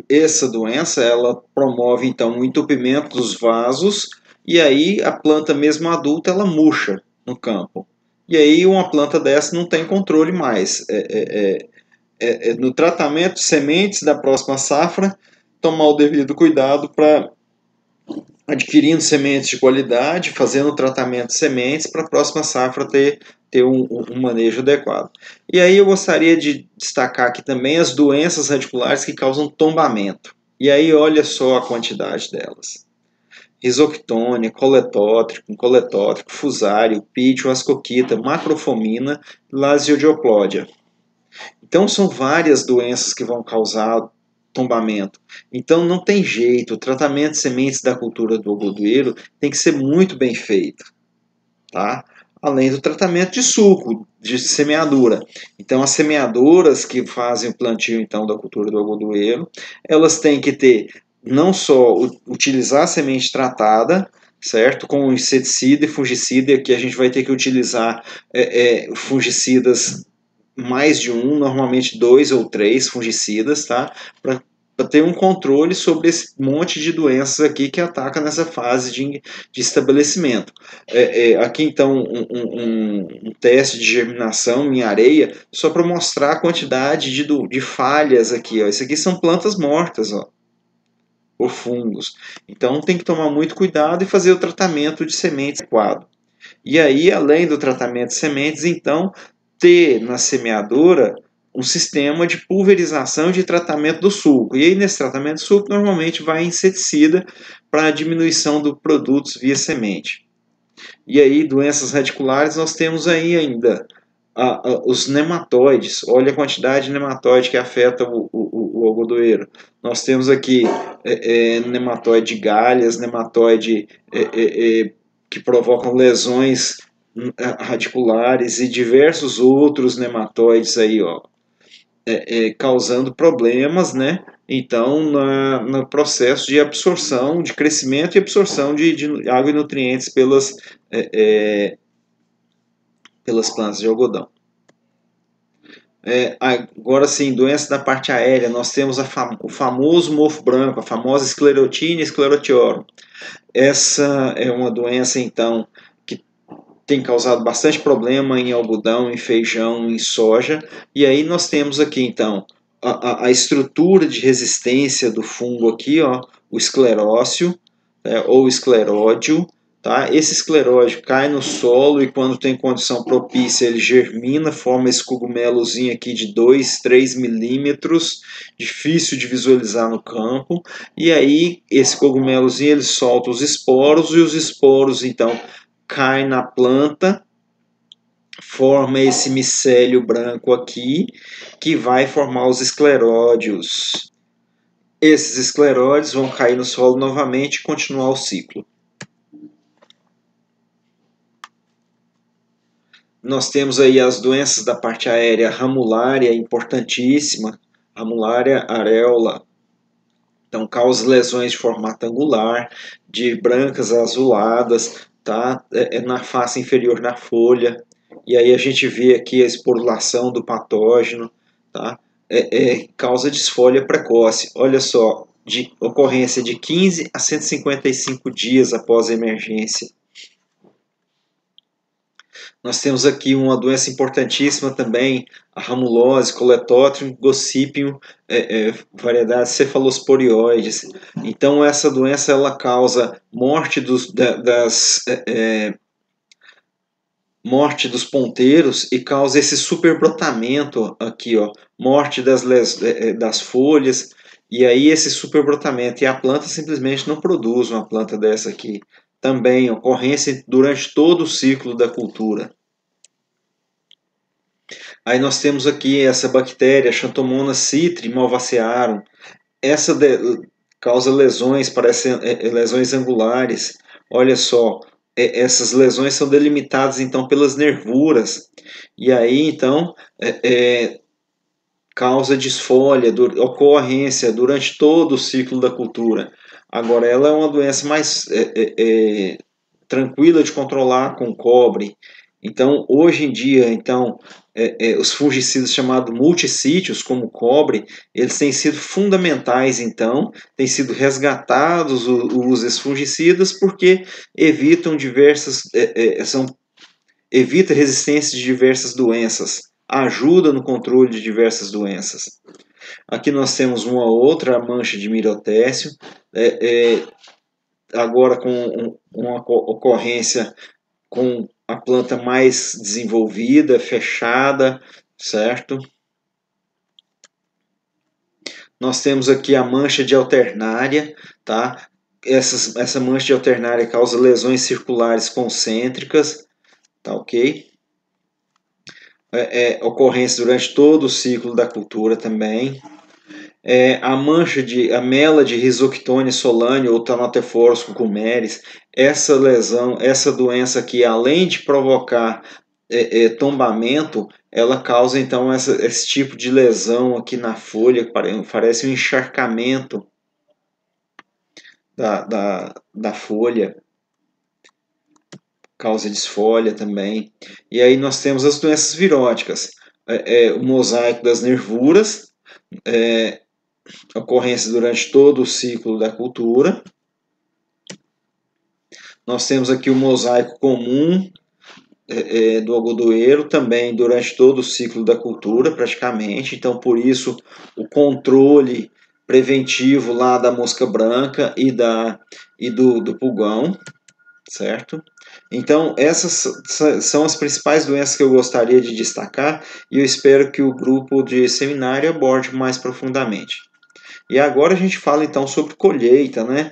Essa doença ela promove então o entupimento dos vasos e aí a planta mesmo adulta ela murcha no campo. E aí uma planta dessa não tem controle mais. No tratamento de sementes da próxima safra, tomar o devido cuidado para adquirindo sementes de qualidade, fazendo o tratamento de sementes para a próxima safra ter um manejo adequado. E aí eu gostaria de destacar aqui também as doenças radiculares que causam tombamento. E aí olha só a quantidade delas. Risoctônia, coletótrico, fusário, pítio, ascoquita, macrofomina, lasiodioplodia. Então são várias doenças que vão causar tombamento. Então não tem jeito, o tratamento de sementes da cultura do algodoeiro tem que ser muito bem feito, tá? Além do tratamento de suco, de semeadura. Então as semeadoras que fazem o plantio então da cultura do algodoeiro, elas têm que ter não só utilizar a semente tratada, certo? Com inseticida e fungicida, e aqui a gente vai ter que utilizar fungicidas mais de um, normalmente 2 ou 3 fungicidas, tá? Para ter um controle sobre esse monte de doenças aqui que ataca nessa fase de estabelecimento. Aqui então um teste de germinação em areia, só para mostrar a quantidade de falhas aqui. Ó. Isso aqui são plantas mortas, ó, ou fungos. Então tem que tomar muito cuidado e fazer o tratamento de sementes adequado. E aí, além do tratamento de sementes, então, ter na semeadora um sistema de pulverização e de tratamento do suco. E aí, nesse tratamento do suco, normalmente vai inseticida para a diminuição dos produtos via semente. E aí, doenças radiculares, nós temos aí ainda os nematóides. Olha a quantidade de nematóide que afeta o algodoeiro. Nós temos aqui nematóide de galhas, nematóide que provocam lesões radiculares e diversos outros nematóides aí, ó, causando problemas, né? Então, no processo de absorção, de crescimento e absorção de água e nutrientes pelas plantas de algodão. Agora sim, doença da parte aérea, nós temos o famoso mofo branco, a famosa esclerotina e esclerotiorum. Essa é uma doença, então, que tem causado bastante problema em algodão, em feijão, em soja. E aí nós temos aqui, então, a estrutura de resistência do fungo aqui, ó, o esclerócio, ou escleródio. Tá? Esse escleróide cai no solo e quando tem condição propícia ele germina, forma esse cogumelozinho aqui de 2, 3 milímetros, difícil de visualizar no campo, e aí esse cogumelozinho ele solta os esporos e os esporos então caem na planta, forma esse micélio branco aqui que vai formar os escleródios. Esses escleróides vão cair no solo novamente e continuar o ciclo. Nós temos aí as doenças da parte aérea, ramulária, importantíssima, ramulária areola. Então, causa lesões de formato angular, de brancas a azuladas, tá? Na face inferior da folha. E aí a gente vê aqui a esporulação do patógeno, tá? Causa desfolha precoce. Olha só, de ocorrência de 15 a 155 dias após a emergência. Nós temos aqui uma doença importantíssima também, a ramulose, coletótrium, gossypium, variedades cefalosporioides. Então essa doença ela causa morte morte dos ponteiros e causa esse superbrotamento aqui, ó, morte das folhas, e aí esse superbrotamento, e a planta simplesmente não produz uma planta dessa aqui. Também ocorrência durante todo o ciclo da cultura. Aí nós temos aqui essa bactéria, Xanthomonas citri malvacearum. Essa causa lesões, parecem lesões angulares. Olha só, essas lesões são delimitadas então pelas nervuras. E aí então causa desfolha, ocorrência durante todo o ciclo da cultura. Agora, ela é uma doença mais tranquila de controlar com cobre. Então, hoje em dia, então, os fungicidas chamados multissítios, como o cobre, eles têm sido fundamentais, então, têm sido resgatados os fungicidas porque evitam evita resistência de diversas doenças, ajuda no controle de diversas doenças. Aqui nós temos uma outra mancha de mirotécio, agora com uma ocorrência com a planta mais desenvolvida, fechada, certo? Nós temos aqui a mancha de alternária, tá? Essa mancha de alternária causa lesões circulares concêntricas, tá ok? Ocorrência durante todo o ciclo da cultura também. A mela de Rhizoctone solane ou Thanatophorus cucumeris, essa lesão, essa doença aqui, além de provocar tombamento, ela causa então esse tipo de lesão aqui na folha, parece um encharcamento da folha, causa desfolha também. E aí nós temos as doenças viróticas, o mosaico das nervuras, ocorrência durante todo o ciclo da cultura. Nós temos aqui o mosaico comum do algodoeiro, também durante todo o ciclo da cultura, praticamente. Então, por isso, o controle preventivo lá da mosca branca e do pulgão, certo? Então, essas são as principais doenças que eu gostaria de destacar e eu espero que o grupo de seminário aborde mais profundamente. E agora a gente fala então sobre colheita, né?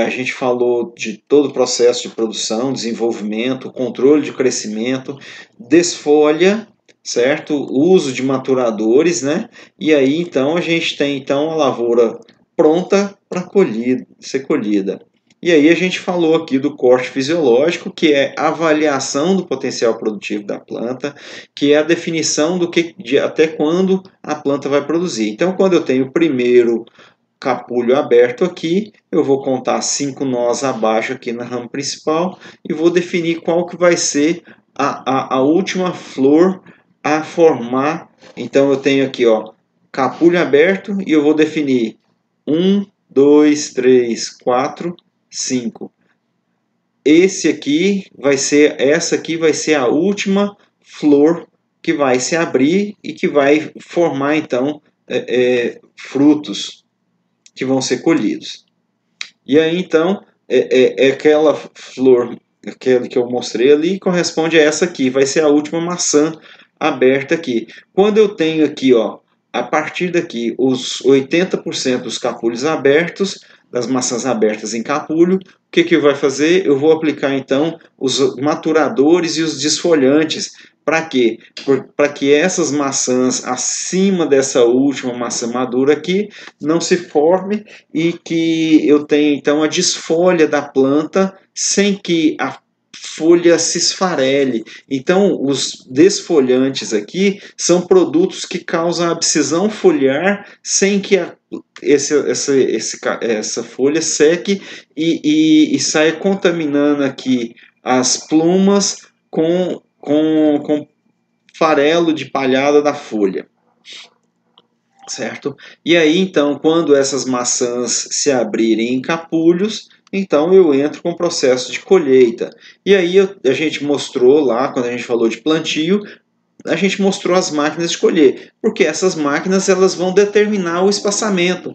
A gente falou de todo o processo de produção, desenvolvimento, controle de crescimento, desfolha, certo? Uso de maturadores, né? E aí então a gente tem então a lavoura pronta para ser colhida. E aí a gente falou aqui do corte fisiológico, que é a avaliação do potencial produtivo da planta, que é a definição de até quando a planta vai produzir. Então, quando eu tenho o primeiro capulho aberto aqui, eu vou contar 5 nós abaixo aqui na rama principal e vou definir qual que vai ser a última flor a formar. Então, eu tenho aqui, ó, capulho aberto e eu vou definir 1, 2, 3, 4, 5. Essa aqui vai ser a última flor que vai se abrir e que vai formar então frutos que vão ser colhidos. E aí então aquela flor, aquela que eu mostrei ali, corresponde a essa aqui, vai ser a última maçã aberta aqui. Quando eu tenho aqui, ó, a partir daqui, os 80% dos capulhos abertos, das maçãs abertas em capulho, o que vai fazer? Eu vou aplicar então os maturadores e os desfolhantes. Para quê? Para que essas maçãs acima dessa última maçã madura aqui não se forme e que eu tenha então a desfolha da planta sem que a folha se esfarele. Então, os desfolhantes aqui são produtos que causam abscisão foliar sem que essa folha seque e saia contaminando aqui as plumas com farelo de palhada da folha. Certo? E aí, então, quando essas maçãs se abrirem em capulhos, então eu entro com o processo de colheita. E aí a gente mostrou lá, quando a gente falou de plantio, a gente mostrou as máquinas de colher, porque essas máquinas elas vão determinar o espaçamento.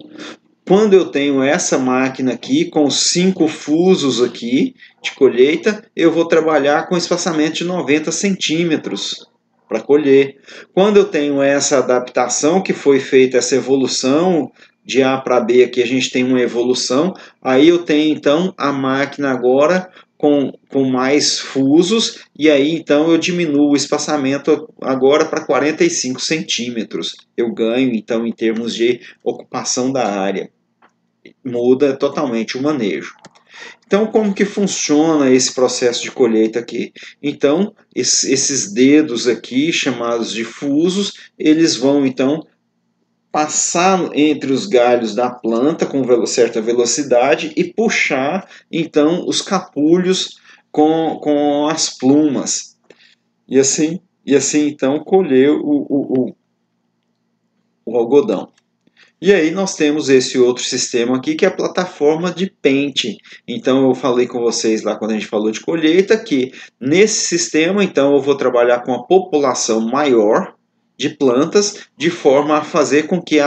Quando eu tenho essa máquina aqui, com 5 fusos aqui de colheita, eu vou trabalhar com espaçamento de 90 centímetros para colher. Quando eu tenho essa adaptação, que foi feita essa evolução de A para B, aqui a gente tem uma evolução, aí eu tenho então a máquina agora com mais fusos, e aí então eu diminuo o espaçamento agora para 45 centímetros. Eu ganho então em termos de ocupação da área. Muda totalmente o manejo. Então, como que funciona esse processo de colheita aqui? Então, esses dedos aqui, chamados de fusos, eles vão, então, passar entre os galhos da planta com certa velocidade e puxar, então, os capulhos com as plumas. E assim então, colher o algodão. E aí nós temos esse outro sistema aqui, que é a plataforma de pente. Então eu falei com vocês lá quando a gente falou de colheita, que nesse sistema então eu vou trabalhar com a população maior de plantas, de forma a fazer com que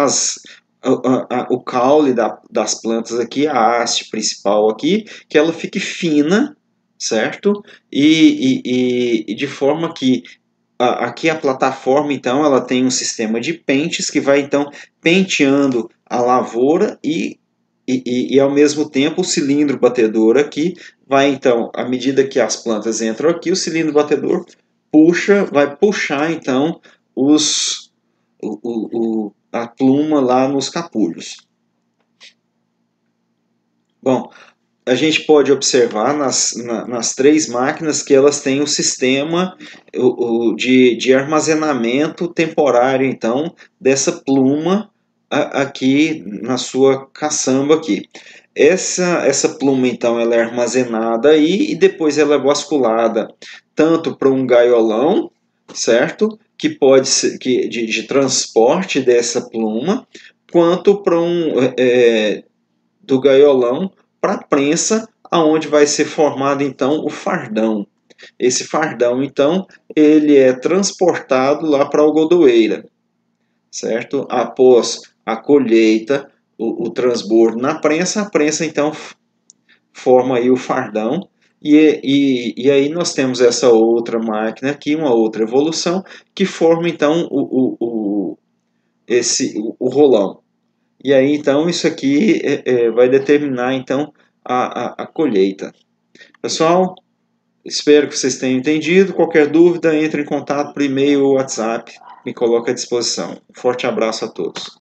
o caule das plantas aqui, a haste principal aqui, que ela fique fina, certo? E de forma que aqui a plataforma, então, ela tem um sistema de pentes que vai, então, penteando a lavoura e ao mesmo tempo, o cilindro batedor aqui vai, então, à medida que as plantas entram aqui, o cilindro batedor vai puxar, então, a pluma lá nos capulhos. Bom, a gente pode observar nas 3 máquinas que elas têm um sistema de armazenamento temporário, então, dessa pluma aqui na sua caçamba aqui. Essa pluma, então, ela é armazenada aí e depois ela é basculada tanto para um gaiolão, certo? Que pode ser de transporte dessa pluma, quanto para do gaiolão para a prensa, aonde vai ser formado então o fardão. Esse fardão, então, ele é transportado lá para a algodoeira, certo? Após a colheita, o transbordo na prensa, a prensa então forma aí o fardão, e aí nós temos essa outra máquina aqui, uma outra evolução, que forma então o rolão. E aí, então, isso aqui vai determinar, então, a colheita. Pessoal, espero que vocês tenham entendido. Qualquer dúvida, entre em contato por e-mail ou WhatsApp. Me coloque à disposição. Um forte abraço a todos.